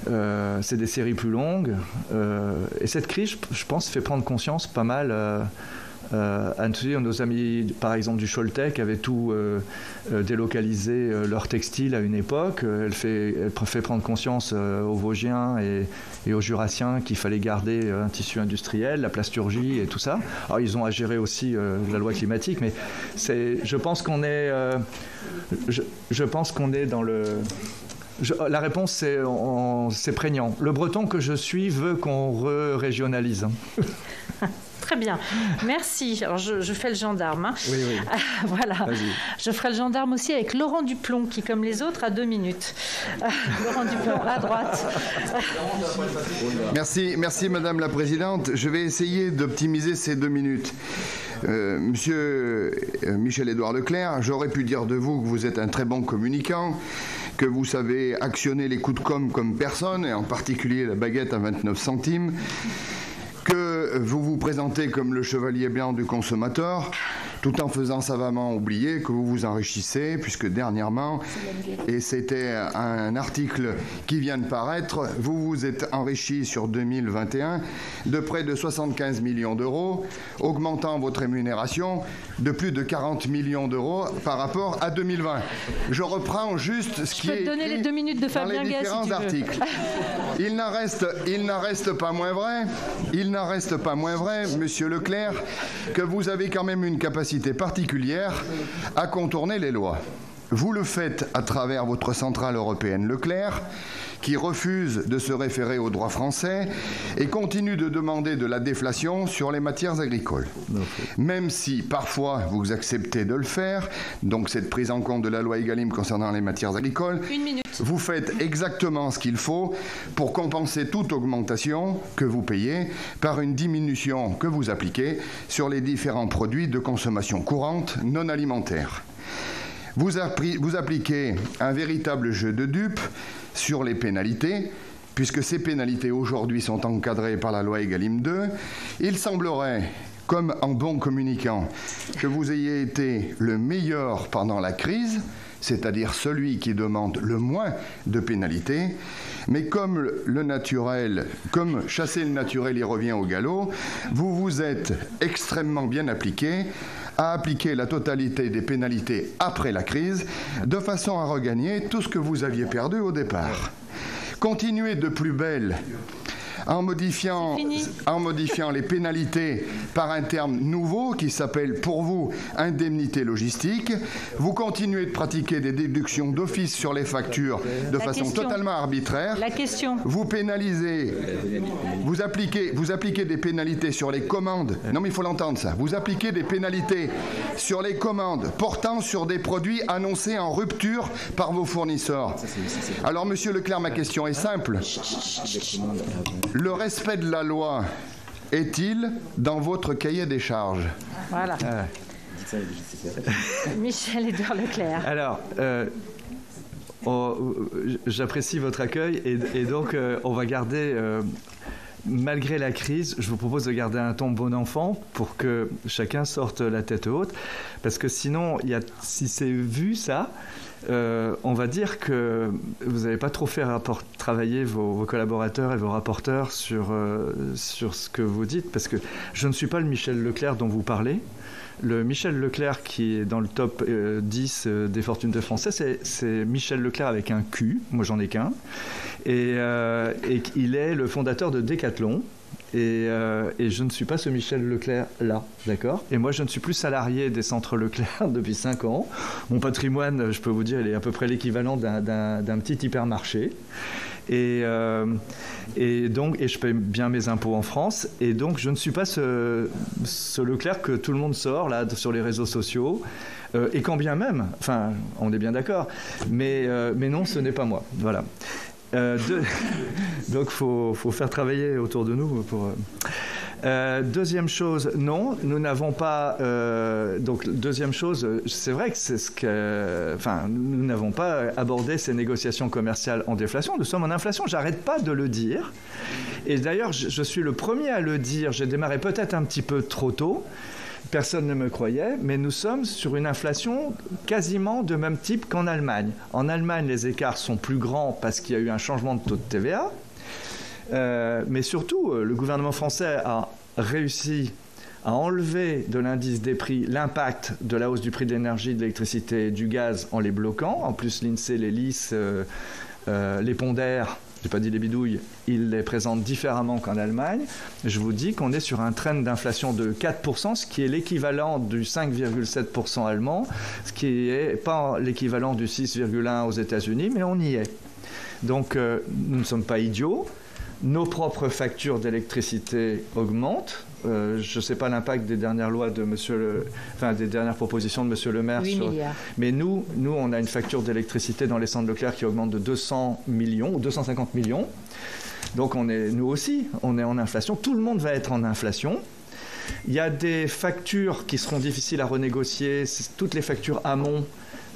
des séries plus longues. Et cette crise, je pense, fait prendre conscience pas mal à nos amis, par exemple, du Choletec, avaient tout délocalisé leur textile à une époque. Elle fait prendre conscience aux Vosgiens et aux Jurassiens qu'il fallait garder un tissu industriel, la plasturgie et tout ça. Alors, ils ont à gérer aussi la loi climatique, mais je pense qu'on est... Je pense qu'on est dans le... la réponse, c'est prégnant. Le breton que je suis veut qu'on régionalise. Très bien, merci. Alors je fais le gendarme. Hein. Oui. Voilà. Je ferai le gendarme aussi avec Laurent Duplon, qui, comme les autres, a 2 minutes. Laurent Duplon, à droite. Merci Madame la Présidente. Je vais essayer d'optimiser ces 2 minutes. Monsieur Michel-Édouard Leclerc, j'aurais pu dire de vous que vous êtes un très bon communicant, que vous savez actionner les coups de com' comme personne, et en particulier la baguette à 29 centimes, que vous vous présentez comme le chevalier blanc du consommateur. tout en faisant savamment oublier que vous vous enrichissez, puisque dernièrement, et c'était un article qui vient de paraître, vous vous êtes enrichi sur 2021 de près de 75 millions d'euros, augmentant votre rémunération de plus de 40 millions d'euros par rapport à 2020. Je reprends juste ce qui est donner écrit les 2 minutes de Fabien dans les Gay, différents si tu veux. articles. Il n'en reste pas moins vrai, Monsieur Leclerc, que vous avez quand même une capacité particulière à contourner les lois. Vous le faites à travers votre centrale européenne Leclerc, qui refuse de se référer au droit français et continue de demander de la déflation sur les matières agricoles. Même si parfois vous acceptez de le faire, donc cette prise en compte de la loi Egalim concernant les matières agricoles, vous faites exactement ce qu'il faut pour compenser toute augmentation que vous payez par une diminution que vous appliquez sur les différents produits de consommation courante non alimentaire. Vous appliquez un véritable jeu de dupes sur les pénalités, puisque ces pénalités aujourd'hui sont encadrées par la loi Egalim 2. Il semblerait, comme en bon communicant, que vous ayez été le meilleur pendant la crise, c'est-à-dire celui qui demande le moins de pénalités, mais comme chasser le naturel y revient au galop, vous vous êtes extrêmement bien appliqué à appliquer la totalité des pénalités après la crise, de façon à regagner tout ce que vous aviez perdu au départ. Continuez de plus belle en modifiant les pénalités par un terme nouveau qui s'appelle pour vous indemnité logistique. Vous continuez de pratiquer des déductions d'office sur les factures de façon totalement arbitraire. La question. Vous pénalisez, vous appliquez des pénalités sur les commandes. Non mais il faut l'entendre ça. Vous appliquez des pénalités sur les commandes portant sur des produits annoncés en rupture par vos fournisseurs. Alors Monsieur Leclerc, ma question est simple. Le respect de la loi est-il dans votre cahier des charges? Voilà. Michel-Édouard Leclerc. Alors, j'apprécie votre accueil et donc on va garder, malgré la crise, je vous propose de garder un ton bon enfant pour que chacun sorte la tête haute, parce que sinon, si c'est vu ça, on va dire que vous n'avez pas trop fait travailler vos collaborateurs et vos rapporteurs sur ce que vous dites, parce que je ne suis pas le Michel Leclerc dont vous parlez. Le Michel Leclerc qui est dans le top 10 des fortunes de Français, c'est Michel Leclerc avec un Q, moi j'en ai qu'un, et il est le fondateur de Decathlon. Et je ne suis pas ce Michel Leclerc là, d'accord? Et moi, je ne suis plus salarié des centres Leclerc depuis 5 ans. Mon patrimoine, je peux vous dire, il est à peu près l'équivalent d'un petit hypermarché. Et je paye bien mes impôts en France. Et donc, je ne suis pas ce Leclerc que tout le monde sort là sur les réseaux sociaux. Et quand bien même, enfin, on est bien d'accord. Mais non, ce n'est pas moi. Voilà. Donc, faut faire travailler autour de nous pour. Deuxième chose, non, nous n'avons pas. Donc, deuxième chose, c'est vrai que c'est nous n'avons pas abordé ces négociations commerciales en déflation. Nous sommes en inflation. J'arrête pas de le dire. Et d'ailleurs, je suis le premier à le dire. J'ai démarré peut-être un petit peu trop tôt. Personne ne me croyait, mais nous sommes sur une inflation quasiment de même type qu'en Allemagne. En Allemagne, les écarts sont plus grands parce qu'il y a eu un changement de taux de TVA. Mais surtout, le gouvernement français a réussi à enlever de l'indice des prix l'impact de la hausse du prix de l'énergie, de l'électricité et du gaz en les bloquant. En plus, l'INSEE les lisse, les pondère. Je n'ai pas dit les bidouilles, ils les présentent différemment qu'en Allemagne. Je vous dis qu'on est sur un trend d'inflation de 4%, ce qui est l'équivalent du 5,7% allemand, ce qui n'est pas l'équivalent du 6,1% aux États-Unis, mais on y est. Donc, nous ne sommes pas idiots. Nos propres factures d'électricité augmentent. Je ne sais pas l'impact des dernières lois de des dernières propositions de M. Le Maire. 8 milliards. Mais nous, on a une facture d'électricité dans les centres Leclerc qui augmente de 200 millions ou 250 millions. Donc nous aussi, on est en inflation. Tout le monde va être en inflation. Il y a des factures qui seront difficiles à renégocier. Toutes les factures amont,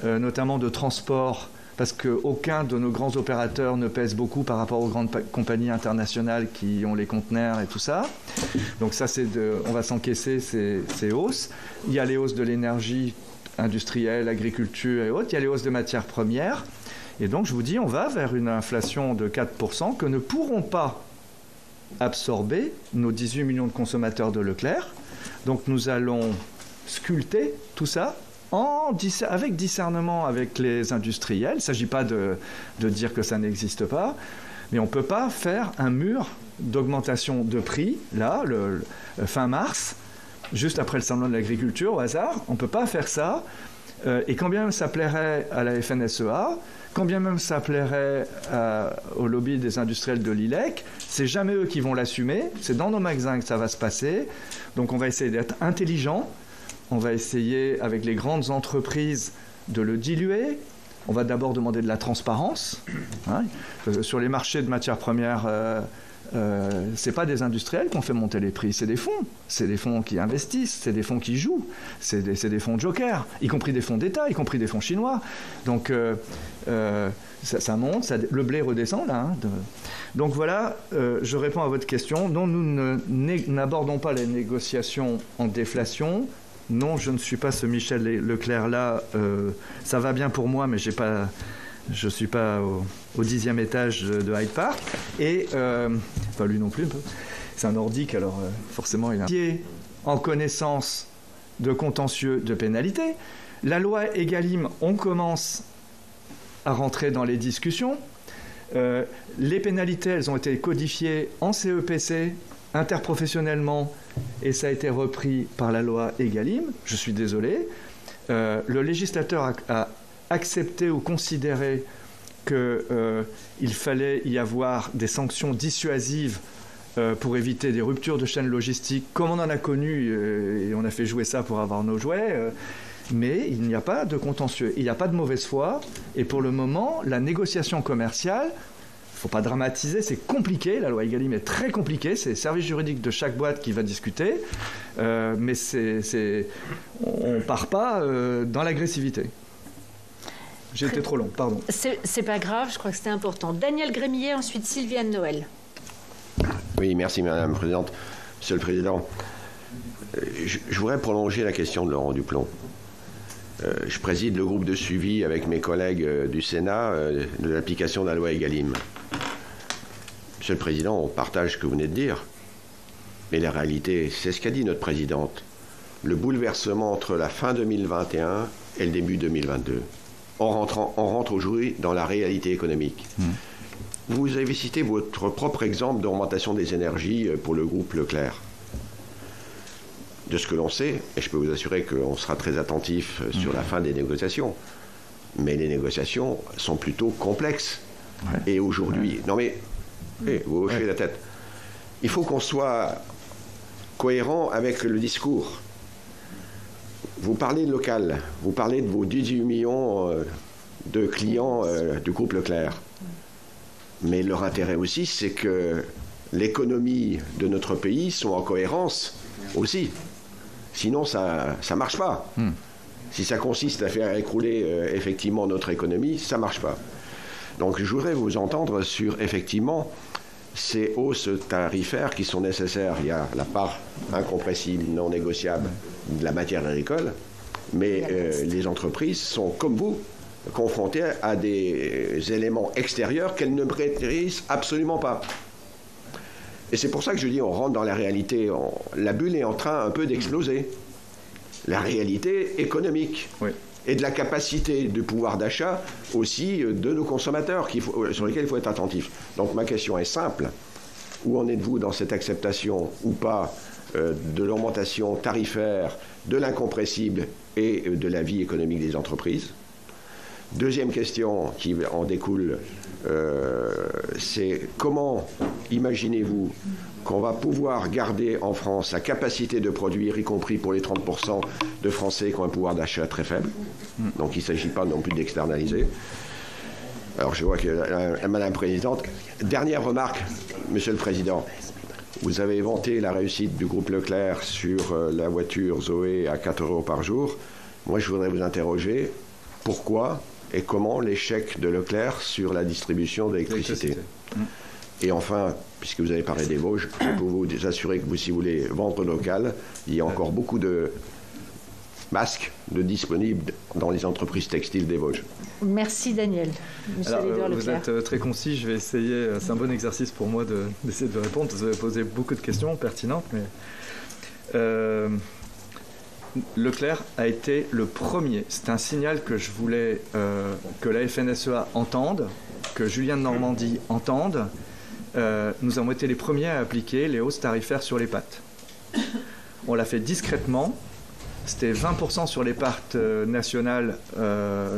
notamment de transport, parce qu'aucun de nos grands opérateurs ne pèse beaucoup par rapport aux grandes compagnies internationales qui ont les conteneurs et tout ça. Donc ça, on va s'encaisser ces hausses. Il y a les hausses de l'énergie industrielle, agriculture et autres. Il y a les hausses de matières premières. Et donc, je vous dis, on va vers une inflation de 4% que ne pourront pas absorber nos 18 millions de consommateurs de Leclerc. Donc, nous allons sculpter tout ça avec discernement avec les industriels. Il ne s'agit pas de dire que ça n'existe pas, mais on ne peut pas faire un mur d'augmentation de prix, là, le fin mars, juste après le salon de l'agriculture, au hasard. On ne peut pas faire ça. Et quand bien même ça plairait à la FNSEA, quand bien même ça plairait au lobby des industriels de l'ILEC, c'est jamais eux qui vont l'assumer, c'est dans nos magasins que ça va se passer. Donc on va essayer d'être intelligent, on va essayer avec les grandes entreprises de le diluer. On va d'abord demander de la transparence. Hein. Sur les marchés de matières premières, c'est pas des industriels qui ont fait monter les prix, c'est des fonds. C'est des fonds qui investissent, c'est des fonds qui jouent, c'est des fonds joker, y compris des fonds d'État, y compris des fonds chinois. Donc ça monte, le blé redescend là. Hein, Donc voilà, je réponds à votre question. Non, nous n'abordons pas les négociations en déflation. Non, je ne suis pas ce Michel Leclerc-là. Ça va bien pour moi, mais je ne suis pas au 10e étage de Hyde Park. Et, pas lui non plus. C'est un nordique, alors forcément, il est en connaissance de contentieux de pénalité. La loi Egalim, on commence à rentrer dans les discussions. Les pénalités, elles ont été codifiées en CEPC, interprofessionnellement, et ça a été repris par la loi Egalim. Je suis désolé. Le législateur a accepté ou considéré qu'il fallait y avoir des sanctions dissuasives pour éviter des ruptures de chaînes logistiques, comme on en a connu, et on a fait jouer ça pour avoir nos jouets. Mais il n'y a pas de contentieux, il n'y a pas de mauvaise foi. Et pour le moment, la négociation commerciale, il ne faut pas dramatiser, c'est compliqué. La loi Egalim est très compliquée. C'est le service juridique de chaque boîte qui va discuter. Mais on ne part pas dans l'agressivité. J'ai été trop long, pardon. C'est pas grave, je crois que c'était important. Daniel Grémillet, ensuite Sylviane Noël. Oui, merci Madame la Présidente. Monsieur le Président, je voudrais prolonger la question de Laurent Duplon. Je préside le groupe de suivi avec mes collègues du Sénat de l'application de la loi Egalim. Monsieur le Président, on partage ce que vous venez de dire. Mais la réalité, c'est ce qu'a dit notre Présidente. Le bouleversement entre la fin 2021 et le début 2022. On rentre aujourd'hui dans la réalité économique. Vous avez cité votre propre exemple d'augmentation des énergies pour le groupe Leclerc. De ce que l'on sait, et je peux vous assurer qu'on sera très attentif sur la fin des négociations, mais les négociations sont plutôt complexes. Ouais. Et aujourd'hui, non mais, vous hochez la tête. Il faut qu'on soit cohérent avec le discours. Vous parlez de local, vous parlez de vos 18 millions de clients du groupe Leclerc. Mais leur intérêt aussi, c'est que l'économie de notre pays soit en cohérence aussi. Sinon, ça ne marche pas. Si ça consiste à faire écrouler effectivement notre économie, ça ne marche pas. Donc je voudrais vous entendre sur effectivement ces hausses tarifaires qui sont nécessaires. Il y a la part incompressible, non négociable de la matière agricole, mais les entreprises sont, comme vous, confrontées à des éléments extérieurs qu'elles ne maîtrisent absolument pas. Et c'est pour ça que je dis on rentre dans la réalité. La bulle est en train un peu d'exploser. La réalité économique. Oui. Et de la capacité du pouvoir d'achat aussi de nos consommateurs sur lesquels il faut être attentif. Donc ma question est simple. Où en êtes-vous dans cette acceptation ou pas de l'augmentation tarifaire, de l'incompressible et de la vie économique des entreprises? Deuxième question qui en découle, c'est comment imaginez-vous qu'on va pouvoir garder en France la capacité de produire, y compris pour les 30% de Français qui ont un pouvoir d'achat très faible. Donc il ne s'agit pas non plus d'externaliser. Alors je vois que Madame la Présidente, dernière remarque, Monsieur le Président, vous avez vanté la réussite du groupe Leclerc sur la voiture Zoé à 4 € par jour. Moi je voudrais vous interroger, pourquoi et comment l'échec de Leclerc sur la distribution d'électricité. Et enfin, puisque vous avez parlé des Vosges, je peux vous assurer que si vous voulez vendre local, il y a encore beaucoup de masques disponibles dans les entreprises textiles des Vosges. Merci Daniel. Vous êtes très concis, je vais essayer, c'est un bon exercice pour moi d'essayer de répondre, parce que vous avez posé beaucoup de questions pertinentes, mais Leclerc a été le premier, c'est un signal que je voulais que la FNSEA entende, que Julien de Normandie entende. Nous avons été les premiers à appliquer les hausses tarifaires sur les pâtes. On l'a fait discrètement. C'était 20% sur les pâtes nationales,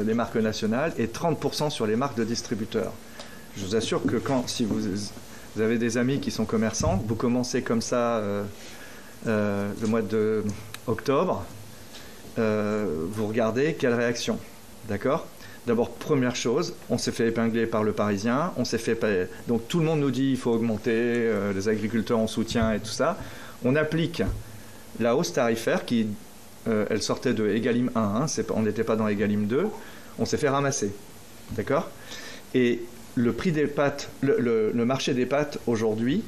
les marques nationales, et 30% sur les marques de distributeurs. Je vous assure que si vous avez des amis qui sont commerçants, vous commencez comme ça le mois d'octobre, vous regardez quelle réaction. D'accord ? D'abord, première chose, on s'est fait épingler par le Parisien, donc tout le monde nous dit qu'il faut augmenter, les agriculteurs en soutien et tout ça. On applique la hausse tarifaire qui, elle sortait de Egalim 1, on n'était pas dans Egalim 2, on s'est fait ramasser. D'accord ? Et le prix des pâtes, le marché des pâtes aujourd'hui,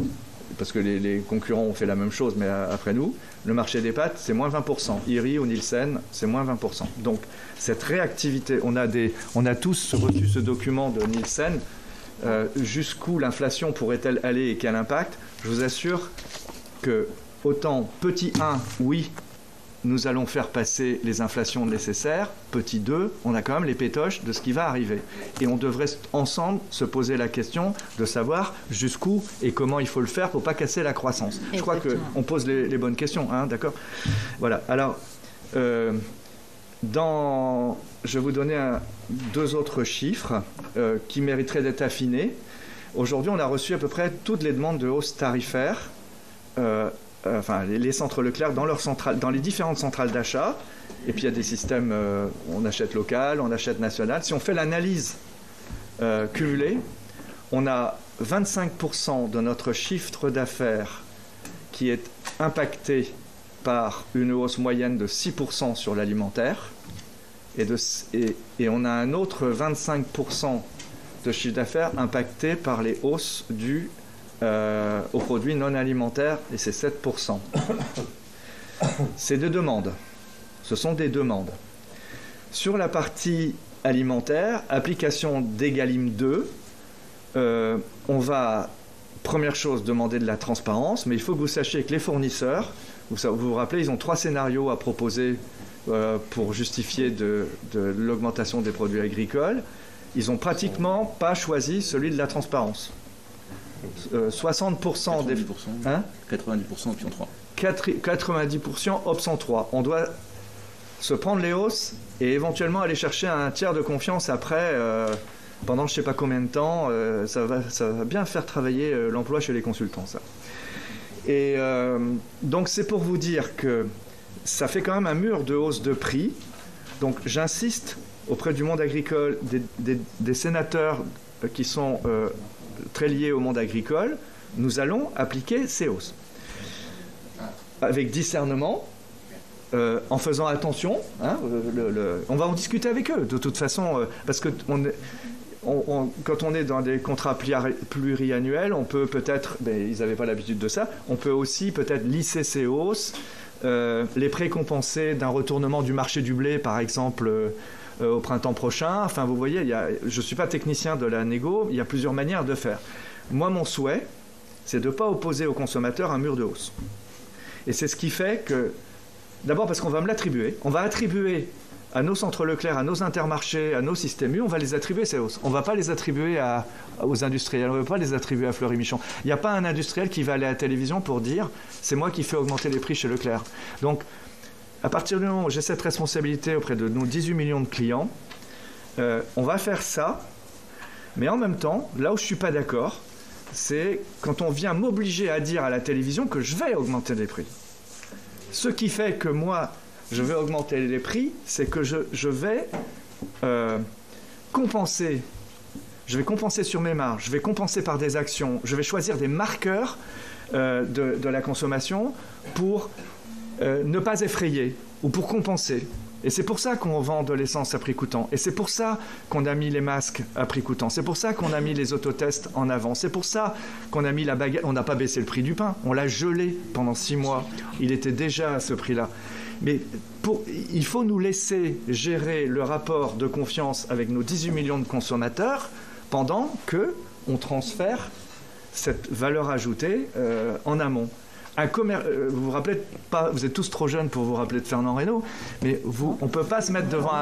parce que les concurrents ont fait la même chose, mais après nous, le marché des pâtes, c'est moins 20%. IRI ou Nielsen, c'est moins 20%. Donc, cette réactivité, on a tous reçu ce document de Nielsen, jusqu'où l'inflation pourrait-elle aller et quel impact. Je vous assure que, autant petit 1, oui, nous allons faire passer les inflations nécessaires. Petit 2, on a quand même les pétoches de ce qui va arriver. Et on devrait ensemble se poser la question de savoir jusqu'où et comment il faut le faire pour ne pas casser la croissance. Exactement. Je crois qu'on pose les bonnes questions, hein, d'accord ? Voilà. Alors, je vais vous donner deux autres chiffres qui mériteraient d'être affinés. Aujourd'hui, on a reçu à peu près toutes les demandes de hausse tarifaire. Les centres Leclerc dans les différentes centrales d'achat, et puis il y a des systèmes, on achète local, on achète national. Si on fait l'analyse cumulée, on a 25% de notre chiffre d'affaires qui est impacté par une hausse moyenne de 6% sur l'alimentaire, et on a un autre 25% de chiffre d'affaires impacté par les hausses dues aux produits non alimentaires, et c'est 7%. C'est des demandes. Ce sont des demandes. Sur la partie alimentaire, application d'Egalim 2, on va, première chose, demander de la transparence, mais il faut que vous sachiez que les fournisseurs, vous vous rappelez, ils ont 3 scénarios à proposer pour justifier de l'augmentation des produits agricoles. Ils n'ont pratiquement pas choisi celui de la transparence. 60% des... 90%, hein 90% option 3. 90% option 3. On doit se prendre les hausses et éventuellement aller chercher un tiers de confiance après, pendant je ne sais pas combien de temps. Ça va bien faire travailler l'emploi chez les consultants, ça. Et donc c'est pour vous dire que ça fait quand même un mur de hausse de prix. Donc j'insiste auprès du monde agricole, des sénateurs qui sont... très liés au monde agricole, nous allons appliquer ces hausses. Avec discernement, en faisant attention, hein, on va en discuter avec eux, de toute façon, parce que quand on est dans des contrats pluriannuels, on peut peut-être, ils n'avaient pas l'habitude de ça, on peut aussi peut-être lisser ces hausses, les précompenser d'un retournement du marché du blé, par exemple, au printemps prochain. Enfin, vous voyez, je ne suis pas technicien de la négo, il y a plusieurs manières de faire. Moi, mon souhait, c'est de ne pas opposer aux consommateurs un mur de hausse. Et c'est ce qui fait que, d'abord parce qu'on va me l'attribuer, on va attribuer à nos centres Leclerc, à nos intermarchés, à nos systèmes U, on va les attribuer ces hausses. On ne va pas les attribuer aux industriels, on ne va pas les attribuer à Fleury-Michon. Il n'y a pas un industriel qui va aller à la télévision pour dire « c'est moi qui fais augmenter les prix chez Leclerc ». Donc, à partir du moment où j'ai cette responsabilité auprès de nos 18 millions de clients, on va faire ça, mais en même temps, là où je ne suis pas d'accord, c'est quand on vient m'obliger à dire à la télévision que je vais augmenter les prix. Ce qui fait que moi, je vais augmenter les prix, c'est que je vais compenser. Je vais compenser sur mes marges, je vais compenser par des actions, je vais choisir des marqueurs de la consommation pour ne pas effrayer ou pour compenser. Et c'est pour ça qu'on vend de l'essence à prix coûtant. Et c'est pour ça qu'on a mis les masques à prix coûtant. C'est pour ça qu'on a mis les autotests en avant. C'est pour ça qu'on a mis la baguette. On n'a pas baissé le prix du pain. On l'a gelé pendant 6 mois. Il était déjà à ce prix-là. Mais il faut nous laisser gérer le rapport de confiance avec nos 18 millions de consommateurs pendant qu'on transfère cette valeur ajoutée en amont. Vous vous rappelez pas, vous êtes tous trop jeunes pour vous rappeler de Fernand Reynaud, mais on peut pas se mettre devant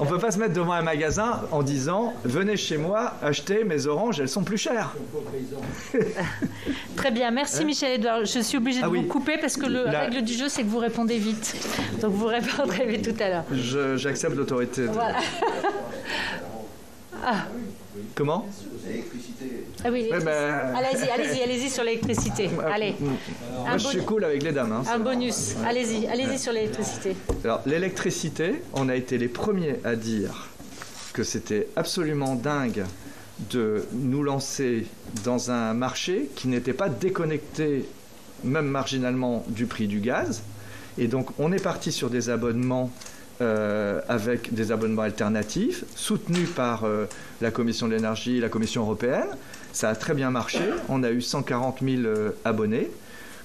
on peut pas se mettre devant un magasin en disant venez chez moi acheter mes oranges, elles sont plus chères. Très bien, merci Michel-Édouard. Je suis obligée de vous couper parce que la règle du jeu c'est que vous répondez vite, donc vous répondrez vite tout à l'heure. J'accepte l'autorité. Voilà. Comment? Ah oui, allez-y sur l'électricité. Allez. Moi, je suis cool avec les dames. Un bonus. Allez-y sur l'électricité. Alors, l'électricité, on a été les premiers à dire que c'était absolument dingue de nous lancer dans un marché qui n'était pas déconnecté, même marginalement, du prix du gaz. Et donc, on est parti sur des abonnements avec des abonnements alternatifs, soutenus par la Commission de l'énergie et la Commission européenne. Ça a très bien marché. On a eu 140 000 abonnés.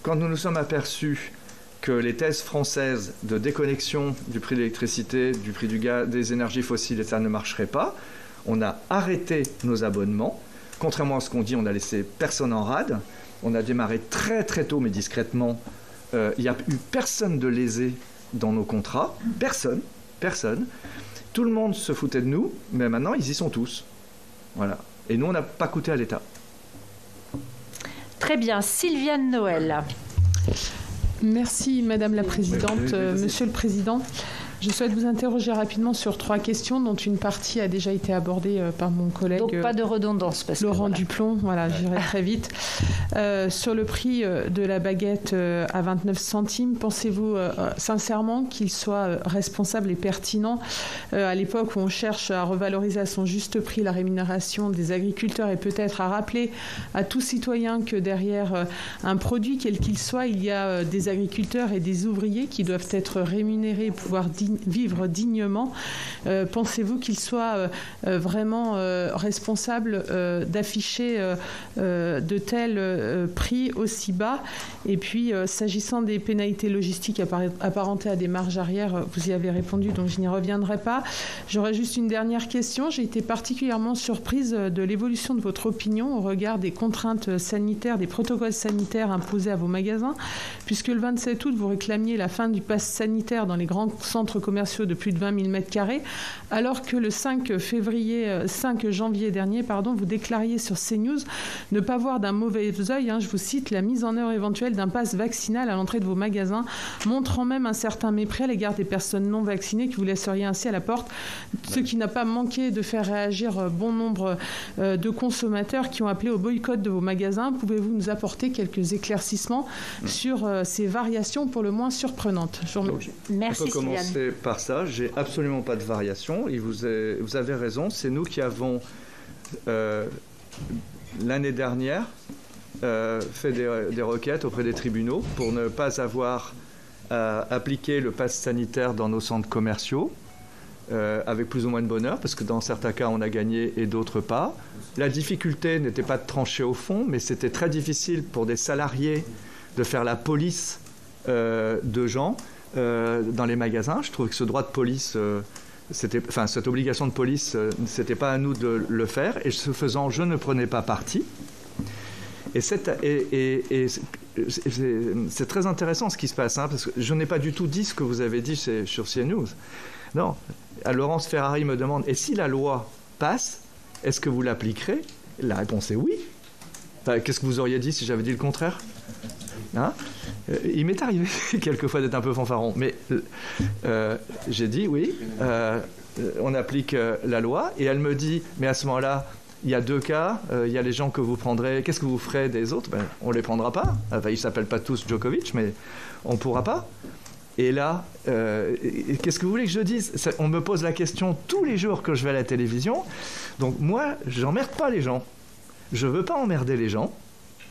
Quand nous nous sommes aperçus que les thèses françaises de déconnexion du prix de l'électricité, du prix du gaz, des énergies fossiles, et ça ne marcherait pas, on a arrêté nos abonnements. Contrairement à ce qu'on dit, on a laissé personne en rade. On a démarré très très tôt, mais discrètement. Il n'y a eu personne de lésé dans nos contrats. Personne. Tout le monde se foutait de nous, mais maintenant, ils y sont tous. Voilà. Et nous, on n'a pas coûté à l'État. Très bien. Sylviane Noël. Merci, Madame la Présidente. Monsieur le Président, je souhaite vous interroger rapidement sur 3 questions, dont une partie a déjà été abordée par mon collègue. Donc pas de redondance. Parce Laurent que, Duplon, voilà, j'irai très vite. Sur le prix de la baguette à 29 centimes, pensez-vous sincèrement qu'il soit responsable et pertinent à l'époque où on cherche à revaloriser à son juste prix la rémunération des agriculteurs et peut-être à rappeler à tout citoyen que derrière un produit, quel qu'il soit, il y a des agriculteurs et des ouvriers qui doivent être rémunérés et pouvoir vivre dignement. Pensez-vous qu'il soit vraiment responsable d'afficher de tels prix aussi bas? Et puis, s'agissant des pénalités logistiques apparentées à des marges arrière, vous y avez répondu, donc je n'y reviendrai pas. J'aurais juste une dernière question. J'ai été particulièrement surprise de l'évolution de votre opinion au regard des contraintes sanitaires, des protocoles sanitaires imposés à vos magasins, puisque le 27 août, vous réclamiez la fin du pass sanitaire dans les grands centres commerciaux de plus de 20 000 m², alors que le 5 janvier dernier, vous déclariez sur CNews ne pas voir d'un mauvais œil, je vous cite, la mise en œuvre éventuelle d'un pass vaccinal à l'entrée de vos magasins, montrant même un certain mépris à l'égard des personnes non vaccinées que vous laisseriez ainsi à la porte, ce qui n'a pas manqué de faire réagir bon nombre de consommateurs qui ont appelé au boycott de vos magasins. Pouvez-vous nous apporter quelques éclaircissements sur ces variations pour le moins surprenantes? Merci. On peut commencer par ça. J'ai absolument pas de variation. Et vous avez raison. C'est nous qui avons l'année dernière fait des requêtes auprès des tribunaux pour ne pas avoir appliqué le pass sanitaire dans nos centres commerciaux, avec plus ou moins de bonheur, parce que dans certains cas on a gagné et d'autres pas. La difficulté n'était pas de trancher au fond, mais c'était très difficile pour des salariés de faire la police de gens dans les magasins. Je trouve que ce droit de police, cette obligation de police, c'était pas à nous de le faire, et ce faisant, je ne prenais pas parti. Et c'est très intéressant ce qui se passe, parce que je n'ai pas du tout dit ce que vous avez dit sur CNews. Non, Laurence Ferrari me demande, et si la loi passe, est-ce que vous l'appliquerez? La réponse est oui. Qu'est-ce que vous auriez dit si j'avais dit le contraire? Il m'est arrivé quelquefois d'être un peu fanfaron, mais j'ai dit oui, on applique la loi, et elle me dit, mais à ce moment-là, il y a 2 cas, il y a les gens que vous prendrez, qu'est-ce que vous ferez des autres? On ne les prendra pas, ils ne s'appellent pas tous Djokovic, mais on ne pourra pas. Et là, qu'est-ce que vous voulez que je dise? On me pose la question tous les jours que je vais à la télévision, donc moi, j'emmerde pas les gens. Je ne veux pas emmerder les gens,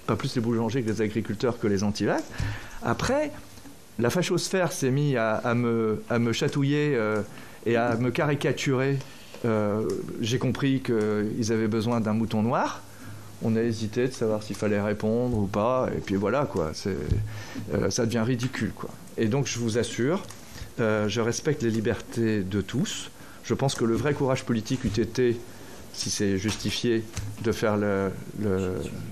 pas plus les boulangers que les agriculteurs que les anti-vax. Après, la fachosphère s'est mise à me chatouiller et à me caricaturer, j'ai compris qu'ils avaient besoin d'un mouton noir. On a hésité de savoir s'il fallait répondre ou pas, et puis voilà, quoi. Ça devient ridicule, quoi. Et donc, je vous assure, je respecte les libertés de tous. Je pense que le vrai courage politique eût été, si c'est justifié, de faire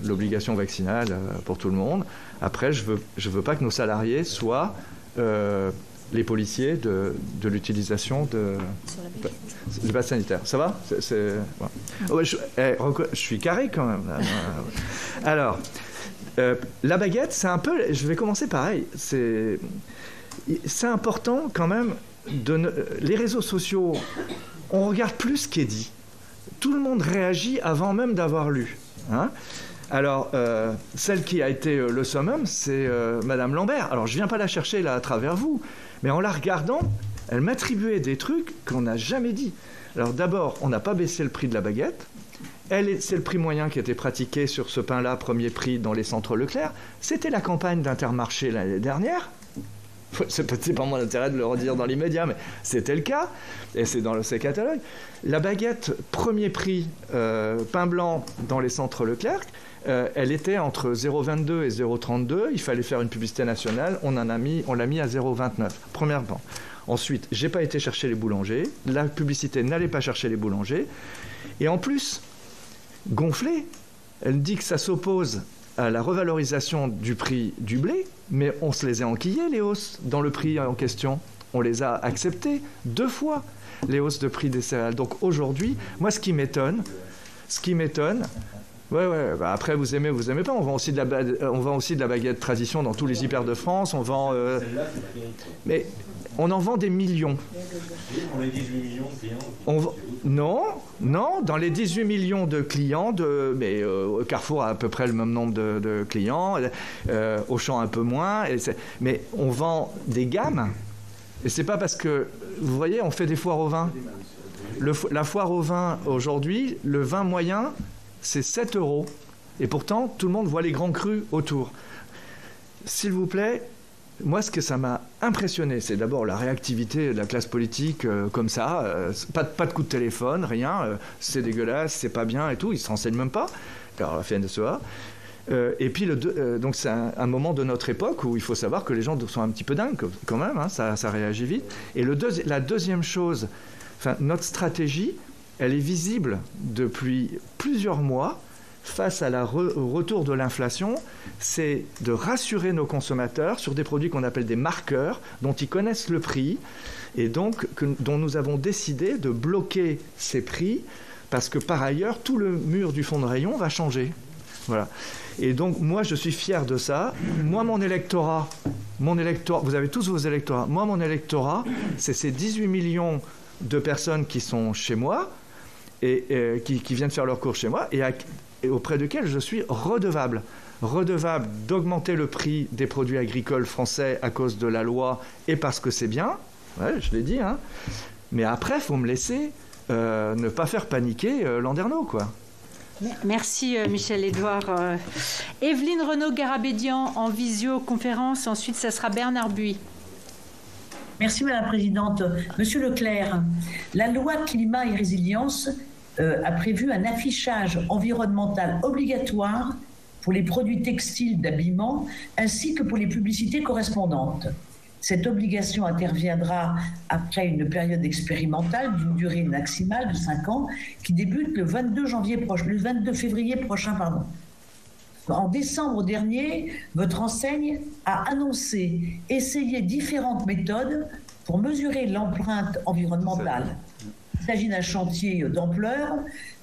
l'obligation vaccinale pour tout le monde. Après, je veux pas que nos salariés soient les policiers de l'utilisation du pass sanitaire. Ça va? Ouais. Ouais, je suis carré quand même. Alors, la baguette, c'est un peu... Je vais commencer pareil. C'est important quand même. Les réseaux sociaux, on regarde plus ce qui est dit. Tout le monde réagit avant même d'avoir lu. Hein? Alors, celle qui a été le summum, c'est Madame Lambert. Alors, je ne viens pas la chercher là à travers vous, mais en la regardant, elle m'attribuait des trucs qu'on n'a jamais dit. Alors d'abord, on n'a pas baissé le prix de la baguette. C'est le prix moyen qui était pratiqué sur ce pain-là, premier prix dans les centres Leclerc. C'était la campagne d'Intermarché l'année dernière. C'est pas mon intérêt de le redire dans l'immédiat, mais c'était le cas, et c'est dans ces catalogues. La baguette premier prix pain blanc dans les centres Leclerc, elle était entre 0,22 et 0,32. Il fallait faire une publicité nationale. On l'a mis à 0,29. Premièrement. Ensuite, j'ai pas été chercher les boulangers. La publicité n'allait pas chercher les boulangers. Et en plus, gonflée, elle dit que ça s'oppose à la revalorisation du prix du blé, mais on se les a enquillés, les hausses, dans le prix en question. On les a acceptées 2 fois, les hausses de prix des céréales. Donc aujourd'hui, moi, ce qui m'étonne, bah après, vous aimez pas. On vend aussi de la baguette tradition dans tous les hyper de France. On vend, mais on en vend des millions. Pour les 18 millions de clients. Non, dans les 18 millions de clients, mais Carrefour a à peu près le même nombre de clients, Auchan un peu moins. Mais on vend des gammes. Et c'est pas parce que, vous voyez, on fait des foires au vin. La foire au vin aujourd'hui, le vin moyen, c'est 7 €. Et pourtant, tout le monde voit les grands crus autour. S'il vous plaît, moi, ce que ça m'a impressionné, c'est d'abord la réactivité de la classe politique comme ça. Pas de coup de téléphone, rien. C'est dégueulasse, c'est pas bien et tout. Ils ne se renseignent même pas. Alors, la FNSEA. Et puis, donc, c'est un moment de notre époque où il faut savoir que les gens sont un petit peu dingues quand même. Hein, ça réagit vite. Et la deuxième chose, notre stratégie, elle est visible depuis plusieurs mois face au retour de l'inflation, c'est de rassurer nos consommateurs sur des produits qu'on appelle des marqueurs, dont ils connaissent le prix, et donc dont nous avons décidé de bloquer ces prix, parce que par ailleurs, tout le mur du fond de rayon va changer. Voilà. Et donc, moi, je suis fier de ça. Moi, mon électorat, vous avez tous vos électorats. Moi, mon électorat, c'est ces 18 millions de personnes qui sont chez moi, et qui viennent faire leur cours chez moi, et auprès desquels je suis redevable d'augmenter le prix des produits agricoles français à cause de la loi et parce que c'est bien, ouais, je l'ai dit, hein. Mais après, il faut me laisser ne pas faire paniquer Landerneau, quoi. Merci Michel-Édouard. Evelyne Renaud-Garabédian en visioconférence, ensuite ça sera Bernard Buis. Merci Madame la Présidente. Monsieur Leclerc, la loi Climat et Résilience a prévu un affichage environnemental obligatoire pour les produits textiles d'habillement ainsi que pour les publicités correspondantes. Cette obligation interviendra après une période expérimentale d'une durée maximale de 5 ans qui débute le 22 février prochain. En décembre dernier, votre enseigne a annoncé essayer différentes méthodes pour mesurer l'empreinte environnementale. Il s'agit d'un chantier d'ampleur,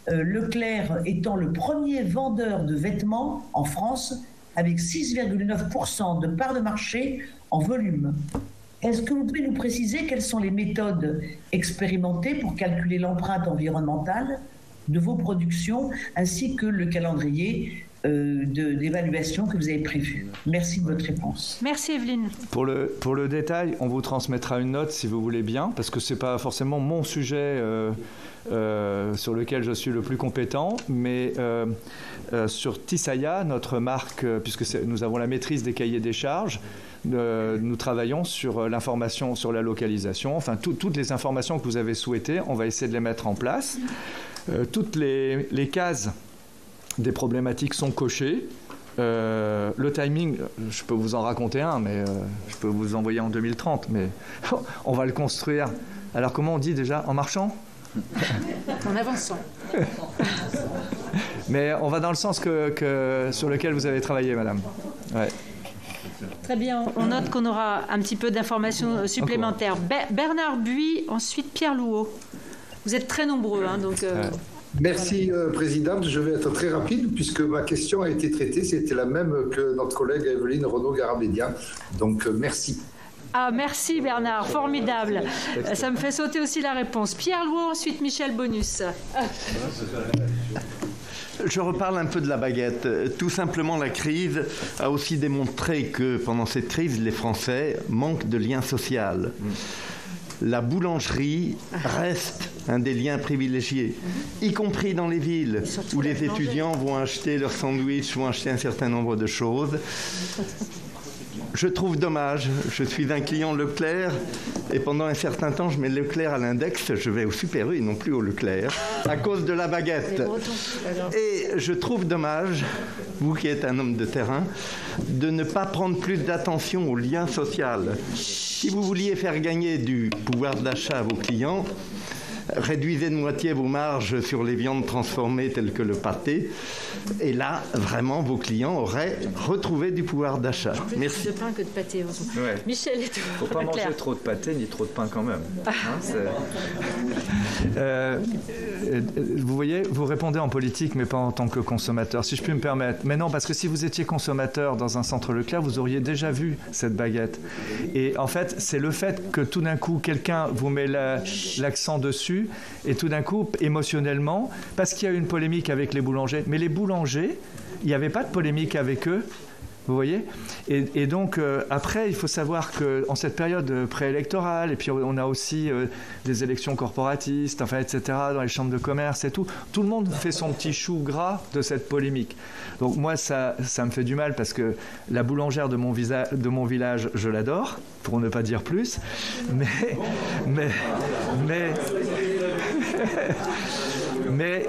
Leclerc étant le premier vendeur de vêtements en France avec 6,9% de part de marché en volume. Est-ce que vous pouvez nous préciser quelles sont les méthodes expérimentées pour calculer l'empreinte environnementale de vos productions ainsi que le calendrier d'évaluation que vous avez prévues. Merci de votre réponse. Merci Evelyne. Pour le détail, on vous transmettra une note si vous voulez bien, parce que ce n'est pas forcément mon sujet sur lequel je suis le plus compétent, mais sur Tisaya, notre marque, puisque nous avons la maîtrise des cahiers des charges, nous travaillons sur l'information, sur la localisation, enfin toutes les informations que vous avez souhaitées, on va essayer de les mettre en place. Toutes les cases des problématiques sont cochées. Le timing, je peux vous en raconter un, mais je peux vous envoyer en 2030, mais on va le construire. Alors comment on dit déjà? En marchant? En avançant. Mais on va dans le sens sur lequel vous avez travaillé, madame. Ouais. Très bien, on note qu'on aura un petit peu d'informations supplémentaires. Bernard Buis, ensuite Pierre Louot. Vous êtes très nombreux, hein, donc... Merci, Présidente. Je vais être très rapide puisque ma question a été traitée. C'était la même que notre collègue Evelyne Renaud-Garabédian. Donc, merci. Ah, merci Bernard, formidable. Ça me fait sauter aussi la réponse. Pierre Louot, ensuite Michel Bonus. Je reparle un peu de la baguette. Tout simplement, la crise a aussi démontré que pendant cette crise, les Français manquent de lien social. La boulangerie reste un des liens privilégiés, y compris dans les villes où les étudiants vont acheter leur sandwich, vont acheter un certain nombre de choses. Je trouve dommage, je suis un client Leclerc et pendant un certain temps je mets Leclerc à l'index, je vais au Super U et non plus au Leclerc à cause de la baguette. Et je trouve dommage, vous qui êtes un homme de terrain, de ne pas prendre plus d'attention au lien social. Si vous vouliez faire gagner du pouvoir d'achat à vos clients, réduisez de moitié vos marges sur les viandes transformées telles que le pâté. Et là, vraiment, vos clients auraient retrouvé du pouvoir d'achat. Merci. Plus de pain que de pâté. Ouais. Michel et tout. Il ne faut pas manger trop de pâté ni trop de pain quand même. Vous voyez, vous répondez en politique, mais pas en tant que consommateur, si je puis me permettre. Mais non, parce que si vous étiez consommateur dans un centre Leclerc, vous auriez déjà vu cette baguette. Et en fait, c'est le fait que tout d'un coup, quelqu'un vous met l'accent dessus, et tout d'un coup, émotionnellement, parce qu'il y a eu une polémique avec les boulangers, mais les boulangers, il n'y avait pas de polémique avec eux, vous voyez. Et donc, après, il faut savoir qu'en cette période préélectorale, et puis on a aussi des élections corporatistes, enfin, etc., dans les chambres de commerce et tout le monde fait son petit chou gras de cette polémique. Donc moi, ça me fait du mal parce que la boulangère de mon village, je l'adore, pour ne pas dire plus,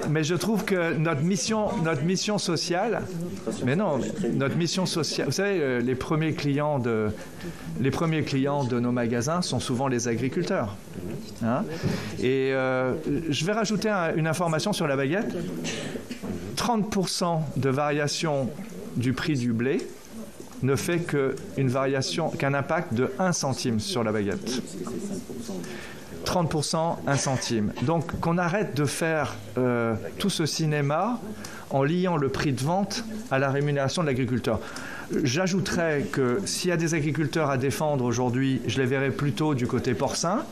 mais je trouve que notre mission sociale, notre mission sociale, vous savez, les premiers clients de nos magasins sont souvent les agriculteurs. Hein, et je vais rajouter une information sur la baguette. 30% de variation du prix du blé ne fait qu'un impact de 1 centime sur la baguette. 30%, 1 centime. Donc qu'on arrête de faire tout ce cinéma en liant le prix de vente à la rémunération de l'agriculteur. J'ajouterais que s'il y a des agriculteurs à défendre aujourd'hui, je les verrais plutôt du côté porcin,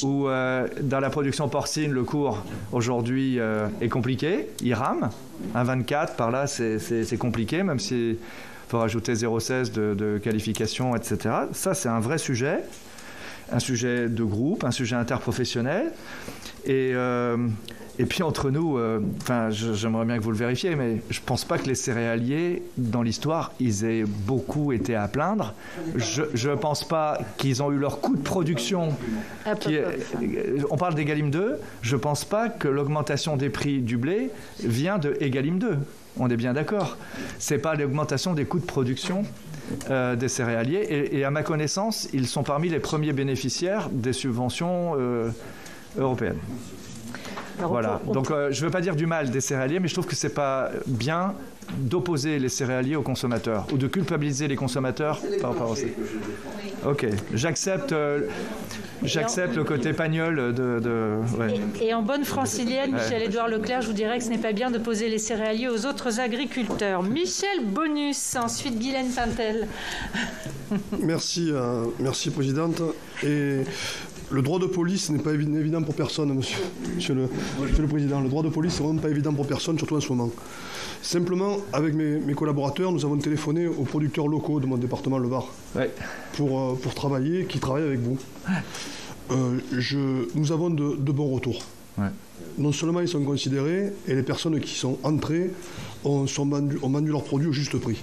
où dans la production porcine, le cours aujourd'hui est compliqué, il rame. 1,24 par là, c'est compliqué, même s'il faut rajouter 0,16 de qualification, etc. Ça, c'est un vrai sujet. Un sujet de groupe, un sujet interprofessionnel. Et puis entre nous, j'aimerais bien que vous le vérifiez, mais je ne pense pas que les céréaliers, dans l'histoire, ils aient beaucoup été à plaindre. Je ne pense pas qu'ils ont eu leur coût de production. On parle d'Egalim 2. Je ne pense pas que l'augmentation des prix du blé vient de Egalim 2. On est bien d'accord. Ce n'est pas l'augmentation des coûts de production des céréaliers. Et à ma connaissance, ils sont parmi les premiers bénéficiaires des subventions européennes. Alors, voilà. Donc, je ne veux pas dire du mal des céréaliers, mais je trouve que ce n'est pas bien d'opposer les céréaliers aux consommateurs ou de culpabiliser les consommateurs par rapport à ça. Ok, j'accepte le côté pagnol ouais. Et en bonne francilienne, Michel-Édouard Leclerc, je vous dirais que ce n'est pas bien d'opposer les céréaliers aux autres agriculteurs. Michel Bonus, ensuite Guylaine Pintel. Merci Présidente. Et le droit de police n'est pas évident pour personne, monsieur le Président. Le droit de police n'est vraiment pas évident pour personne, surtout en ce moment. Simplement, avec mes collaborateurs, nous avons téléphoné aux producteurs locaux de mon département, le Var, pour travailler, qui travaillent avec vous. Nous avons de bons retours. Ouais. Non seulement ils sont considérés, et les personnes qui sont entrées ont vendu leurs produits au juste prix.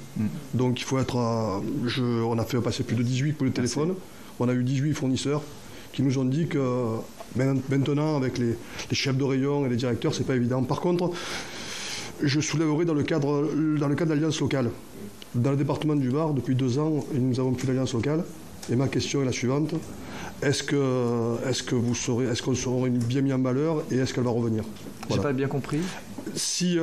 Donc il faut être... on a fait passer plus de 18 coups de téléphone. On a eu 18 fournisseurs qui nous ont dit que maintenant, avec les chefs de rayon et les directeurs, c'est pas évident. Par contre, je soulèverai dans le cadre de l'alliance locale. Dans le département du Var, depuis 2 ans, nous avons fait l'alliance locale. Et ma question est la suivante. Est-ce qu'on sera bien mis en valeur et est-ce qu'elle va revenir? J'ai pas bien compris. Si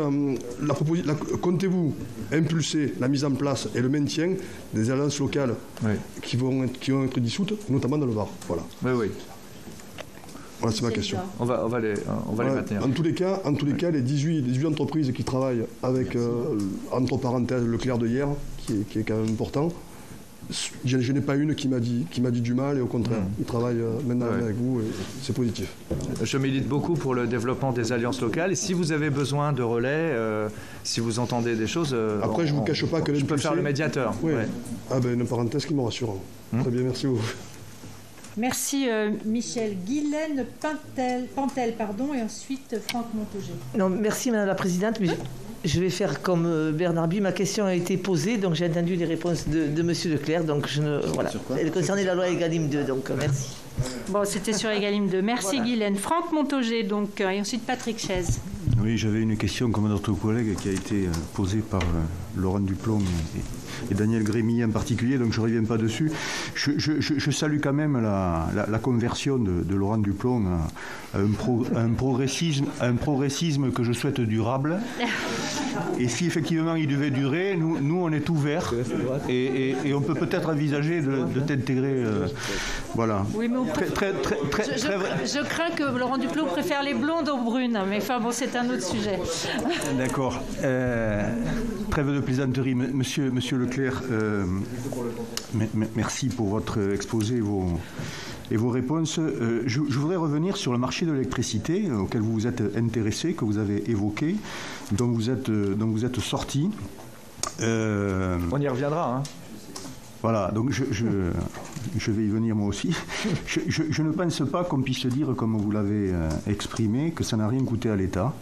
comptez-vous impulser la mise en place et le maintien des alliances locales qui vont être dissoutes, notamment dans le Var? Voilà. Oui. Voilà, c'est ma question. On va les maintenir. En tous les cas, les 18 entreprises qui travaillent avec, entre parenthèses, Leclerc de hier, qui est quand même important, je n'ai pas une qui m'a dit du mal, et au contraire, ils travaillent maintenant avec vous et c'est positif. Je milite beaucoup pour le développement des alliances locales et si vous avez besoin de relais, si vous entendez des choses... Après, je ne vous cache pas que... Je peux faire le médiateur. Oui. Ouais. Ah ben, une parenthèse qui me rassure. Très bien, merci beaucoup. Merci Michel. Guylaine Pantel, et ensuite Franck Montaugé. Non, merci Madame la Présidente, mais je vais faire comme Bernard Buis. Ma question a été posée, donc j'ai entendu les réponses de Monsieur Leclerc, donc voilà. Elle concernait la loi Egalim 2, donc merci. Bon, c'était sur Egalim 2. Merci voilà. Guylaine. Franck Montaugé, donc, et ensuite Patrick Chaise. Oui, j'avais une question comme notre collègue qui a été posée par Laurent Duplon et Daniel Grémillet en particulier, donc je ne reviens pas dessus. Je salue quand même la conversion de Laurent Duplon à un progressisme que je souhaite durable. Et si effectivement il devait durer, nous on est ouverts et on peut peut-être envisager de t'intégrer. Voilà. Oui, mais je crains que Laurent Duplon préfère les blondes aux brunes, mais enfin bon, c'est un autre sujet. D'accord. Trêve de plaisanterie. Monsieur Leclerc, merci pour votre exposé et vos réponses. Je voudrais revenir sur le marché de l'électricité auquel vous vous êtes intéressé, que vous avez évoqué, dont vous êtes sorti. On y reviendra, hein. Voilà, donc je vais y venir moi aussi. Je ne pense pas qu'on puisse dire, comme vous l'avez exprimé, que ça n'a rien coûté à l'État.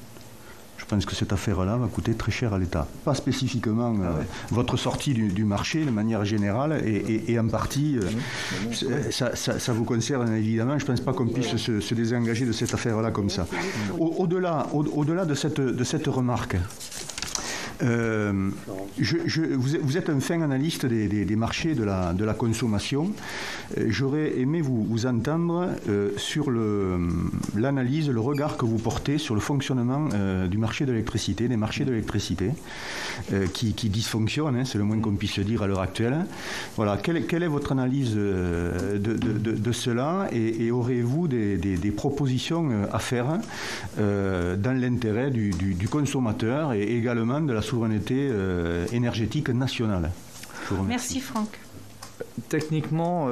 Je pense que cette affaire-là va coûter très cher à l'État. Pas spécifiquement votre sortie du marché de manière générale et en partie, ça vous concerne évidemment. Je ne pense pas qu'on puisse se désengager de cette affaire-là comme ça. Au-delà de cette remarque, vous êtes un fin analyste des marchés de la consommation. J'aurais aimé vous entendre sur l'analyse, le regard que vous portez sur le fonctionnement du marché de l'électricité, des marchés de l'électricité qui dysfonctionnent, hein, c'est le moins qu'on puisse dire à l'heure actuelle. Voilà, quelle est votre analyse de cela et aurez-vous des propositions à faire dans l'intérêt du consommateur et également de la souveraineté énergétique nationale? Merci Franck. Techniquement,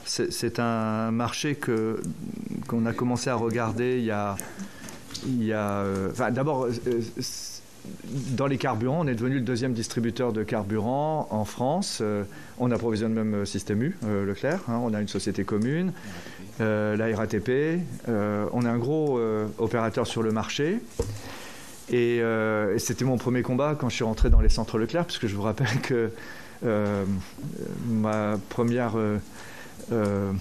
c'est un marché qu'on a commencé à regarder d'abord, dans les carburants, on est devenu le deuxième distributeur de carburant en France. On approvisionne même Système U, Leclerc. Hein, on a une société commune, la RATP. On est un gros opérateur sur le marché. Et c'était mon premier combat quand je suis rentré dans les centres Leclerc, puisque je vous rappelle que ma première... la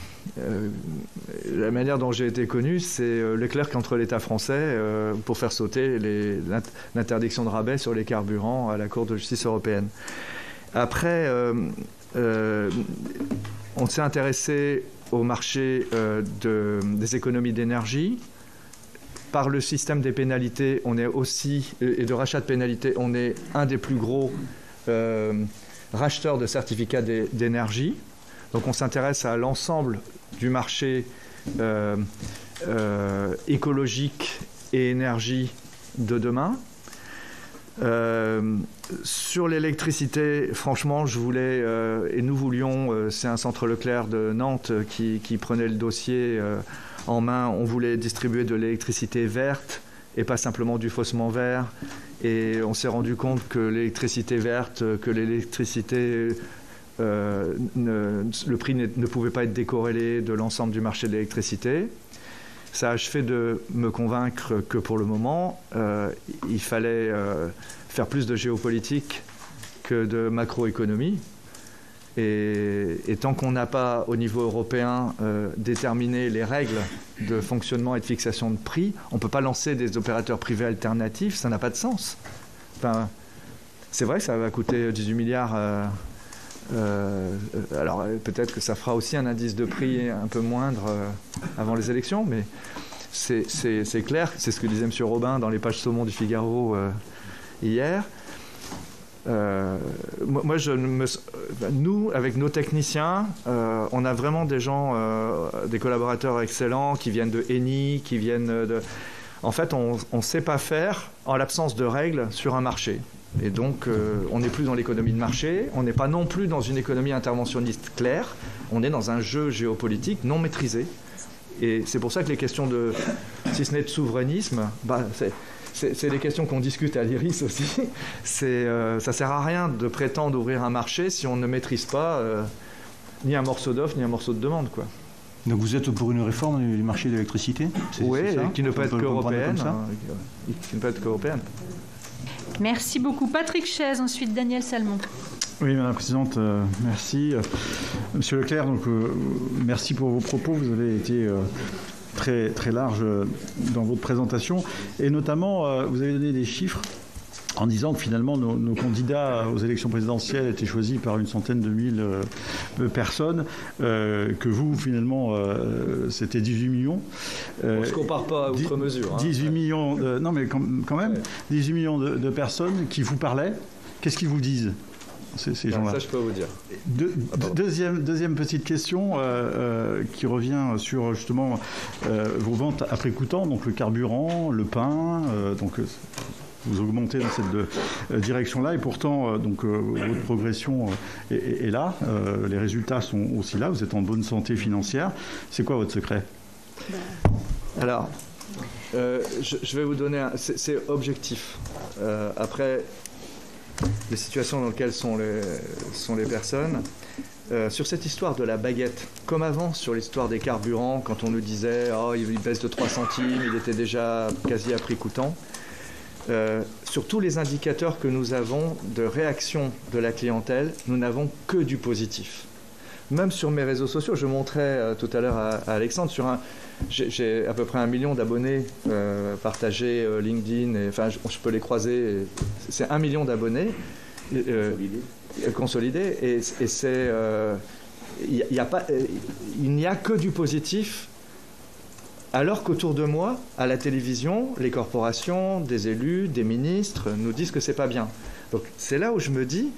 manière dont j'ai été connu, c'est Leclerc contre l'État français pour faire sauter l'interdiction de rabais sur les carburants à la Cour de justice européenne. Après, on s'est intéressé au marché des économies d'énergie. Par le système des pénalités, on est aussi, et de rachat de pénalités, on est un des plus gros racheteurs de certificats d'énergie. Donc on s'intéresse à l'ensemble du marché écologique et énergie de demain. Sur l'électricité, franchement, je voulais, et nous voulions, c'est un centre Leclerc de Nantes qui prenait le dossier en main, on voulait distribuer de l'électricité verte, et pas simplement du faussement vert. Et on s'est rendu compte que l'électricité verte, que l'électricité, le prix ne pouvait pas être décorrélé de l'ensemble du marché de l'électricité. Ça a achevé de me convaincre que pour le moment, il fallait faire plus de géopolitique que de macroéconomie. Et tant qu'on n'a pas, au niveau européen, déterminé les règles de fonctionnement et de fixation de prix, on ne peut pas lancer des opérateurs privés alternatifs, ça n'a pas de sens. Enfin, c'est vrai que ça va coûter 18 milliards. Alors peut-être que ça fera aussi un indice de prix un peu moindre avant les élections, mais c'est clair, c'est ce que disait M. Robin dans les pages saumon du Figaro hier. Nous, avec nos techniciens, on a vraiment des gens, des collaborateurs excellents qui viennent de Eni, qui viennent de... En fait, on ne sait pas faire en l'absence de règles sur un marché. Et donc, on n'est plus dans l'économie de marché, on n'est pas non plus dans une économie interventionniste claire, on est dans un jeu géopolitique non maîtrisé. Et c'est pour ça que les questions de, si ce n'est de souverainisme, c'est des questions qu'on discute à l'IRIS aussi. Ça ne sert à rien de prétendre ouvrir un marché si on ne maîtrise pas ni un morceau d'offre ni un morceau de demande, quoi. Donc vous êtes pour une réforme du marché de l'électricité ? Oui, qui ne peut être qu'européenne. Qui ne peut être qu'européenne. Merci beaucoup. Patrick Chaise, ensuite Daniel Salmon. Oui, Madame la Présidente, merci. Monsieur Leclerc, donc, merci pour vos propos. Vous avez été très, très large dans votre présentation. Et notamment, vous avez donné des chiffres en disant que finalement nos candidats aux élections présidentielles étaient choisis par une centaine de mille personnes, que vous finalement c'était 18 millions. On ne se compare pas à outre mesure. 18 millions, non mais quand même, 18 millions de personnes qui vous parlaient. Qu'est-ce qu'ils vous disent, ces gens-là? Ça, je peux vous dire. Deuxième petite question qui revient sur justement vos ventes après coûtant, donc le carburant, le pain, donc vous augmentez dans cette direction-là et pourtant votre progression est là, les résultats sont aussi là, vous êtes en bonne santé financière. C'est quoi votre secret? Alors, je vais vous donner c'est objectif. Après, les situations dans lesquelles sont les personnes. Sur cette histoire de la baguette, comme avant sur l'histoire des carburants, quand on nous disait « il baisse de 3 centimes, il était déjà quasi à prix coûtant », sur tous les indicateurs que nous avons de réaction de la clientèle, nous n'avons que du positif. Même sur mes réseaux sociaux, je montrais tout à l'heure à Alexandre, j'ai à peu près 1 million d'abonnés partagés LinkedIn, je peux les croiser, c'est 1 million d'abonnés consolidés, et c'est il n'y a que du positif. Alors qu'autour de moi, à la télévision, les corporations, des élus, des ministres nous disent que c'est pas bien. Donc c'est là où je me dis,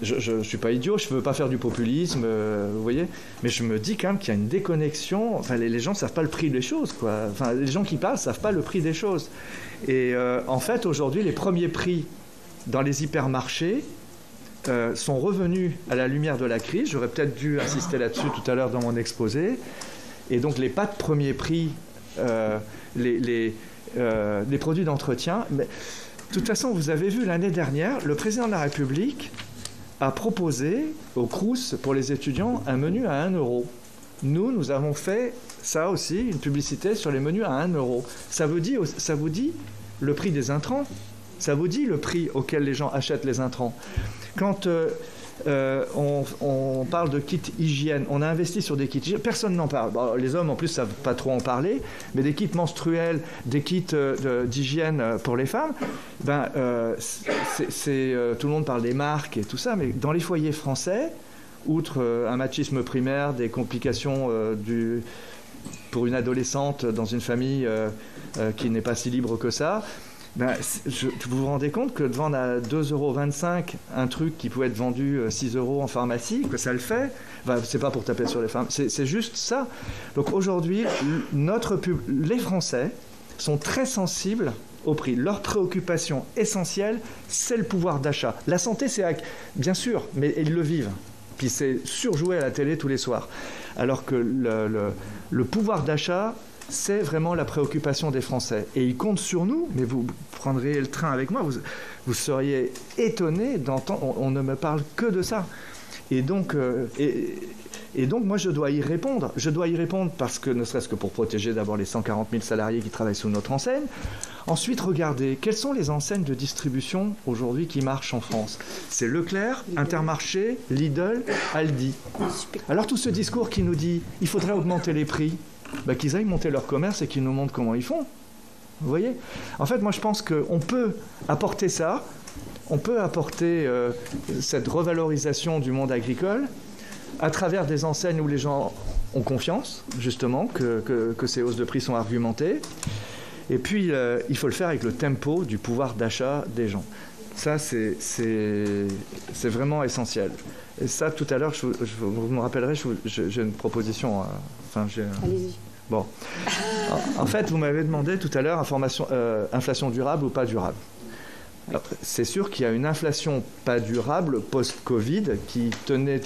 je ne suis pas idiot, je ne veux pas faire du populisme, vous voyez, mais je me dis quand même qu'il y a une déconnexion. Enfin, les gens ne savent pas le prix des choses, quoi. Enfin, les gens qui parlent ne savent pas le prix des choses. Et en fait, aujourd'hui, les premiers prix dans les hypermarchés sont revenus à la lumière de la crise. J'aurais peut-être dû insister là-dessus tout à l'heure dans mon exposé. Et donc les pâtes premier prix, les produits d'entretien. Mais, de toute façon, vous avez vu l'année dernière, le président de la République a proposé au Crous pour les étudiants un menu à 1 euro. Nous avons fait ça aussi, une publicité sur les menus à 1 euro. Ça vous dit le prix des intrants. Ça vous dit le prix auquel les gens achètent les intrants. Quand on parle de kits hygiène, on a investi sur des kits hygiène, personne n'en parle. Bon, les hommes en plus savent pas trop en parler, mais des kits menstruels, des kits d'hygiène pour les femmes, tout le monde parle des marques et tout ça, mais dans les foyers français, outre un machisme primaire, des complications pour une adolescente dans une famille qui n'est pas si libre que ça, vous vous rendez compte que de vendre à 2,25 € un truc qui pouvait être vendu 6 € en pharmacie, que ça le fait, c'est pas pour taper sur les femmes, c'est juste ça. Donc aujourd'hui, les Français sont très sensibles au prix. Leur préoccupation essentielle, c'est le pouvoir d'achat. La santé, c'est bien sûr, mais ils le vivent. Puis c'est surjoué à la télé tous les soirs. Alors que le pouvoir d'achat, c'est vraiment la préoccupation des Français. Et ils comptent sur nous, mais vous prendriez le train avec moi, vous seriez étonnés d'entendre, on ne me parle que de ça. Et donc, moi, je dois y répondre. Je dois y répondre parce que, ne serait-ce que pour protéger d'abord les 140 000 salariés qui travaillent sous notre enseigne. Ensuite, regardez, quelles sont les enseignes de distribution aujourd'hui qui marchent en France? C'est Leclerc, Intermarché, Lidl, Aldi. Alors tout ce discours qui nous dit il faudrait augmenter les prix, qu'ils aillent monter leur commerce et qu'ils nous montrent comment ils font. Vous voyez? En fait, moi, je pense qu'on peut apporter ça. On peut apporter cette revalorisation du monde agricole à travers des enseignes où les gens ont confiance, justement, que ces hausses de prix sont argumentées. Et puis, il faut le faire avec le tempo du pouvoir d'achat des gens. Ça, c'est vraiment essentiel. Et ça, tout à l'heure, vous me rappellerez, j'ai une proposition. Allez-y. Bon. En fait, vous m'avez demandé tout à l'heure inflation durable ou pas durable. C'est sûr qu'il y a une inflation pas durable post-Covid qui tenait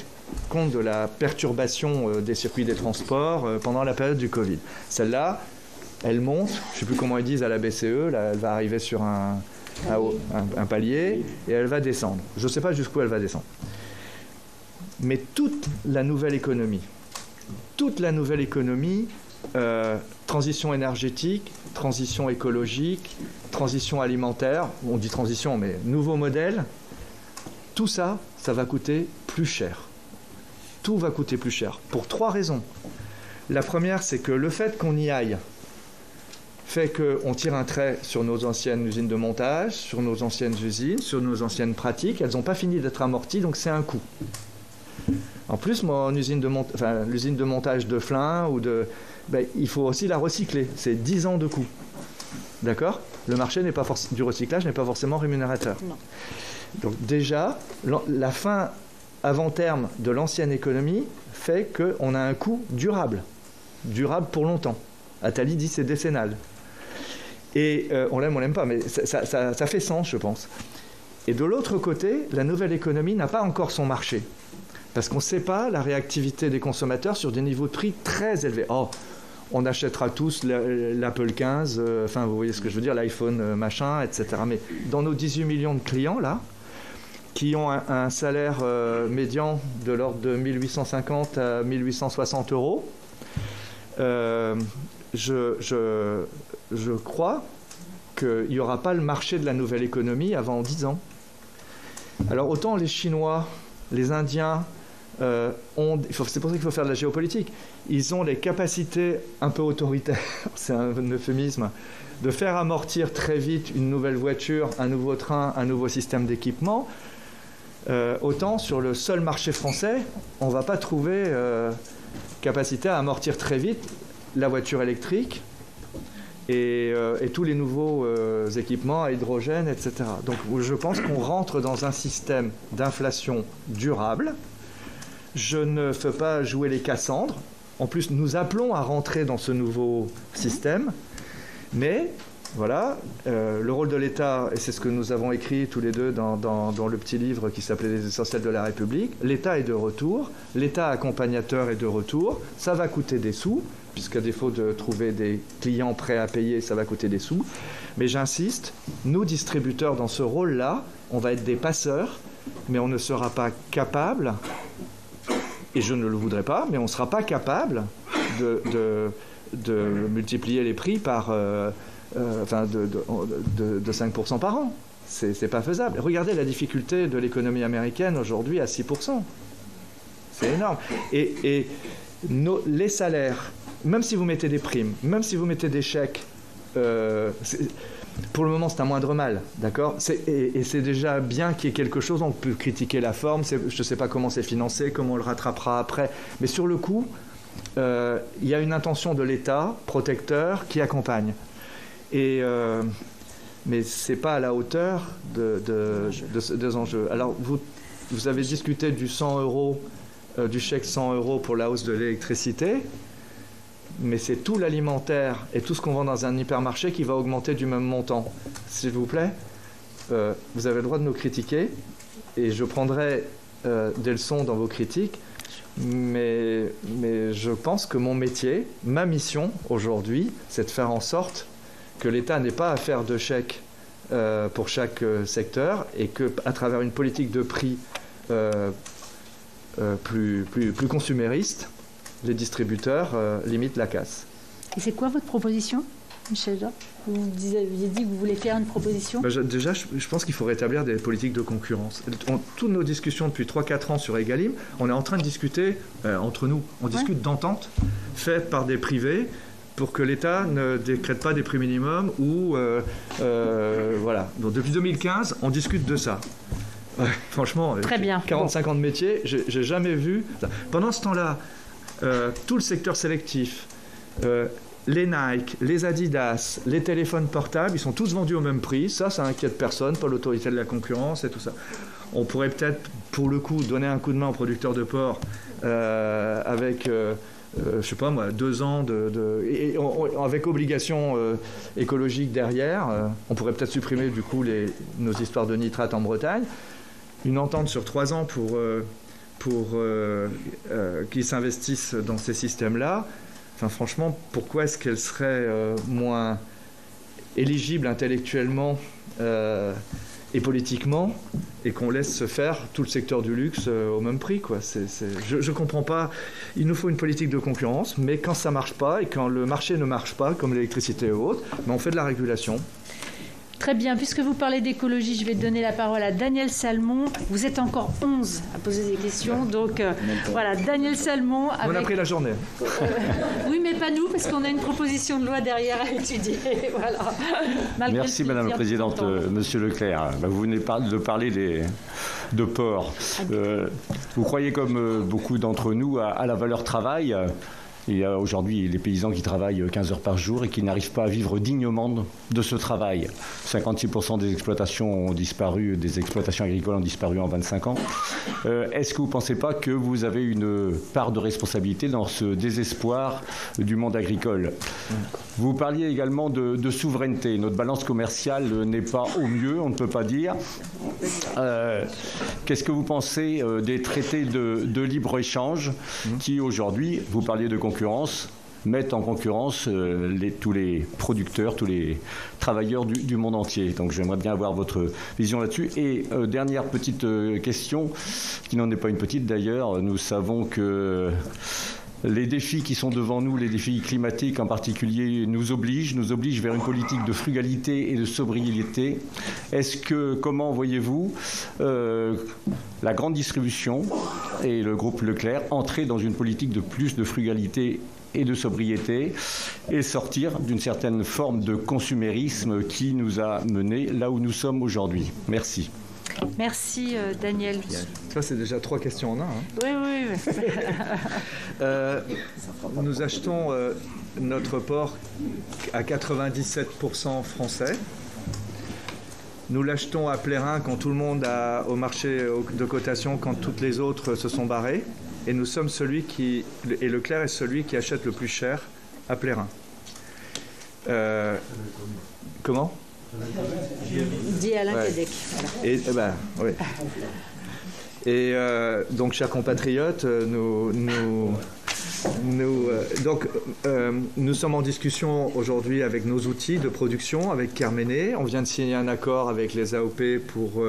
compte de la perturbation des circuits des transports pendant la période du Covid. Celle-là, elle monte, je ne sais plus comment ils disent à la BCE, là, elle va arriver sur un palier et elle va descendre. Je ne sais pas jusqu'où elle va descendre. Mais toute la nouvelle économie, transition énergétique, transition écologique, transition alimentaire, on dit transition, mais nouveau modèle, tout ça, ça va coûter plus cher. Tout va coûter plus cher, pour 3 raisons. La première, c'est que le fait qu'on y aille fait qu'on tire un trait sur nos anciennes usines de montage, sur nos anciennes usines, sur nos anciennes pratiques. Elles n'ont pas fini d'être amorties, donc c'est un coût. En plus, l'usine de montage de Flins, il faut aussi la recycler. C'est 10 ans de coût. D'accord? Le marché du recyclage n'est pas forcément rémunérateur. Non. Donc déjà, la fin avant terme de l'ancienne économie fait qu'on a un coût durable pour longtemps. Attali dit c'est décennal. Et on l'aime pas, mais ça fait sens, je pense. Et de l'autre côté, la nouvelle économie n'a pas encore son marché. Parce qu'on ne sait pas la réactivité des consommateurs sur des niveaux de prix très élevés. On achètera tous l'Apple 15, vous voyez ce que je veux dire, l'iPhone machin, etc. Mais dans nos 18 millions de clients, là, qui ont un salaire médian de l'ordre de 1850 à 1860 euros, je crois qu'il n'y aura pas le marché de la nouvelle économie avant 10 ans. Alors autant les Chinois, les Indiens, c'est pour ça qu'il faut faire de la géopolitique, ils ont les capacités un peu autoritaires, c'est un euphémisme, de faire amortir très vite une nouvelle voiture, un nouveau train, un nouveau système d'équipement. Autant sur le seul marché français, on ne va pas trouver capacité à amortir très vite la voiture électrique et tous les nouveaux équipements à hydrogène, etc. Donc je pense qu'on rentre dans un système d'inflation durable. Je ne fais pas jouer les Cassandres. En plus, nous appelons à rentrer dans ce nouveau système. Mais voilà, le rôle de l'État, et c'est ce que nous avons écrit tous les deux dans le petit livre qui s'appelait Les Essentiels de la République, l'État est de retour, l'État accompagnateur est de retour, ça va coûter des sous, puisqu'à défaut de trouver des clients prêts à payer, ça va coûter des sous. Mais j'insiste, nous distributeurs dans ce rôle-là, on va être des passeurs, mais on ne sera pas capable, et je ne le voudrais pas, mais on ne sera pas capable de multiplier les prix par... de 5% par an. C'est pas faisable. Regardez la difficulté de l'économie américaine aujourd'hui à 6%. C'est énorme. Et les salaires, même si vous mettez des primes, même si vous mettez des chèques, pour le moment c'est un moindre mal, d'accord, et c'est déjà bien qu'il y ait quelque chose. On peut critiquer la forme, je ne sais pas comment c'est financé, comment on le rattrapera après, mais sur le coup, il y a une intention de l'État protecteur qui accompagne. Mais ce n'est pas à la hauteur des enjeux. Alors, vous avez discuté du 100 euros, du chèque 100 euros pour la hausse de l'électricité, mais c'est tout l'alimentaire et tout ce qu'on vend dans un hypermarché qui va augmenter du même montant. S'il vous plaît, vous avez le droit de nous critiquer et je prendrai des leçons dans vos critiques, mais je pense que mon métier, ma mission aujourd'hui, c'est de faire en sorte que l'État n'ait pas à faire de chèques pour chaque secteur et qu'à travers une politique de prix plus consumériste, les distributeurs limitent la casse. Et c'est quoi votre proposition, Michel Jacques? Vous aviez dit que vous voulez faire une proposition. Déjà, je pense qu'il faut rétablir des politiques de concurrence. Toutes nos discussions depuis 3-4 ans sur Egalim, on est en train de discuter entre nous. On discute d'ententes faites par des privés pour que l'État ne décrète pas des prix minimums ou voilà. Donc depuis 2015, on discute de ça. Franchement, très bien. 45 ans de métier, j'ai jamais vu. Pendant ce temps-là, tout le secteur sélectif, les Nike, les Adidas, les téléphones portables, ils sont tous vendus au même prix. Ça inquiète personne, pas l'autorité de la concurrence et tout ça. On pourrait peut-être, pour le coup, donner un coup de main aux producteurs de porc avec, je sais pas moi, 2 ans avec obligation écologique derrière. On pourrait peut-être supprimer du coup nos histoires de nitrate en Bretagne. Une entente sur 3 ans pour qu'ils s'investissent dans ces systèmes-là. Enfin, franchement, pourquoi est-ce qu'elle serait moins éligible intellectuellement et politiquement et qu'on laisse se faire tout le secteur du luxe au même prix, quoi. Je ne comprends pas. Il nous faut une politique de concurrence, mais quand ça ne marche pas et quand le marché ne marche pas, comme l'électricité et autres, on fait de la régulation. Très bien, puisque vous parlez d'écologie, je vais donner la parole à Daniel Salmon. Vous êtes encore 11 à poser des questions, donc voilà, Daniel Salmon. On a pris la journée. Oui, mais pas nous, parce qu'on a une proposition de loi derrière à étudier. Voilà. Merci Madame la Présidente. Monsieur Leclerc, vous venez de parler de porc. Vous croyez, comme beaucoup d'entre nous, à la valeur travail. Il y a aujourd'hui les paysans qui travaillent 15 heures par jour et qui n'arrivent pas à vivre dignement de ce travail. 56% des exploitations ont disparu, des exploitations agricoles ont disparu en 25 ans. Est-ce que vous ne pensez pas que vous avez une part de responsabilité dans ce désespoir du monde agricole? Vous parliez également de souveraineté. Notre balance commerciale n'est pas au mieux, on ne peut pas dire. Qu'est-ce que vous pensez des traités de libre-échange qui aujourd'hui, vous parliez de concurrence, mettent en concurrence tous les producteurs, tous les travailleurs du monde entier. Donc j'aimerais bien avoir votre vision là-dessus. Et dernière petite question, qui n'en est pas une petite d'ailleurs, nous savons que les défis qui sont devant nous, les défis climatiques en particulier, nous obligent vers une politique de frugalité et de sobriété. Comment voyez-vous la grande distribution et le groupe Leclerc entrer dans une politique de plus de frugalité et de sobriété et sortir d'une certaine forme de consumérisme qui nous a menés là où nous sommes aujourd'hui? Merci. Merci Daniel. Ça, c'est déjà 3 questions en un. Oui. Nous achetons notre porc à 97% français. Nous l'achetons à Plérin quand tout le monde au marché de cotation, quand toutes les autres se sont barrées. Et nous sommes et Leclerc est celui qui achète le plus cher à Plérin. Comment? Dit Alain Cadec. Voilà. Et donc, chers compatriotes, nous sommes en discussion aujourd'hui avec nos outils de production, avec Kerméné. On vient de signer un accord avec les AOP pour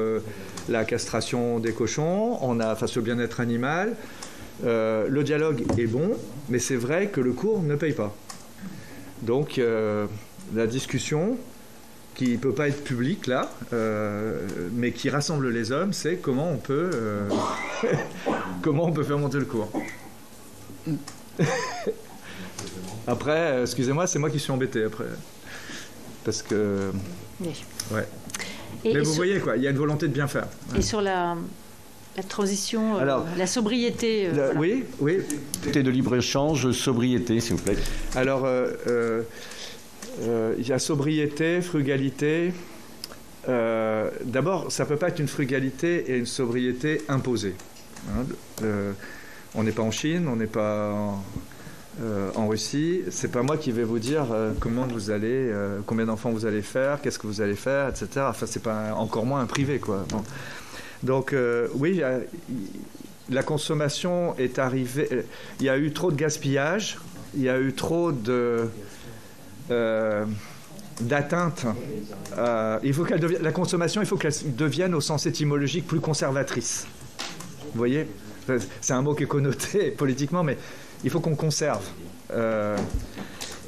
la castration des cochons. Face au bien-être animal. Le dialogue est bon, mais c'est vrai que le cours ne paye pas. Donc, la discussion qui ne peut pas être publique là, mais qui rassemble les hommes, c'est comment on peut faire monter le cours. Après, excusez-moi, c'est moi qui suis embêté après. Parce que... Oui. Ouais. Mais vous voyez, quoi, il y a une volonté de bien faire. Et sur la transition, la sobriété... Oui. Traité de libre-échange, sobriété, s'il vous plaît. Alors... il y a sobriété, frugalité. D'abord, ça ne peut pas être une frugalité et une sobriété imposée. On n'est pas en Chine, on n'est pas en Russie. C'est pas moi qui vais vous dire comment vous allez, combien d'enfants vous allez faire, qu'est-ce que vous allez faire, etc. Enfin, c'est pas encore moins un privé, quoi. Bon. Donc, oui, la consommation est arrivée... Il y a eu trop de gaspillage, il y a eu trop d'atteinte. Il faut la consommation, il faut qu'elle devienne au sens étymologique plus conservatrice. Vous voyez, c'est un mot qui est connoté politiquement, mais il faut qu'on conserve.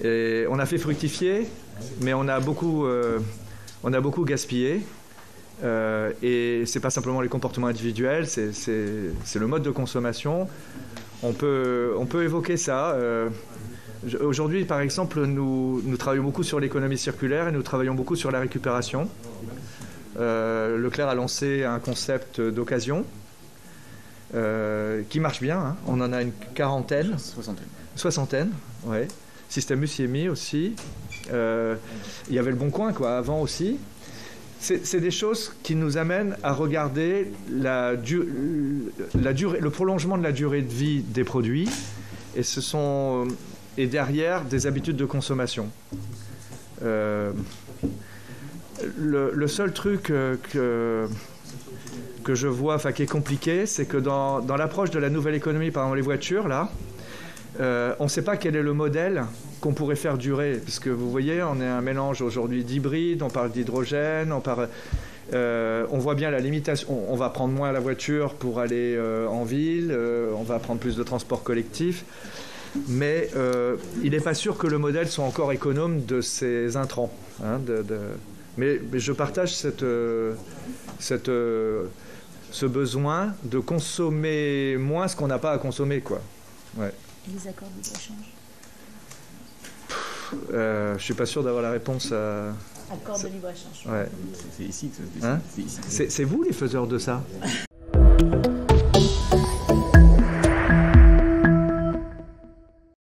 Et on a fait fructifier, mais on a beaucoup gaspillé. Et c'est pas simplement les comportements individuels, c'est le mode de consommation. On peut évoquer ça. Aujourd'hui, par exemple, nous travaillons beaucoup sur l'économie circulaire et nous travaillons beaucoup sur la récupération. Leclerc a lancé un concept d'occasion qui marche bien. Hein. On en a une quarantaine. Soixantaine, ouais. Système s'y est mis aussi. Il y avait le Bon Coin, quoi, avant aussi. C'est des choses qui nous amènent à regarder le prolongement de la durée de vie des produits et derrière des habitudes de consommation. Le seul truc que je vois, qui est compliqué, c'est que dans l'approche de la nouvelle économie, par exemple les voitures, là, on ne sait pas quel est le modèle qu'on pourrait faire durer, parce que vous voyez, on est un mélange aujourd'hui d'hybride, on parle d'hydrogène, on voit bien la limitation. On va prendre moins la voiture pour aller en ville, on va prendre plus de transport collectif, mais il n'est pas sûr que le modèle soit encore économe de ses intrants. Hein, mais je partage ce besoin de consommer moins ce qu'on n'a pas à consommer, quoi. Ouais. Les accords de libre-échange. Je suis pas sûr d'avoir la réponse à... Accord de libre-échange. Ouais. C'est ici que c'est vous les faiseurs de ça.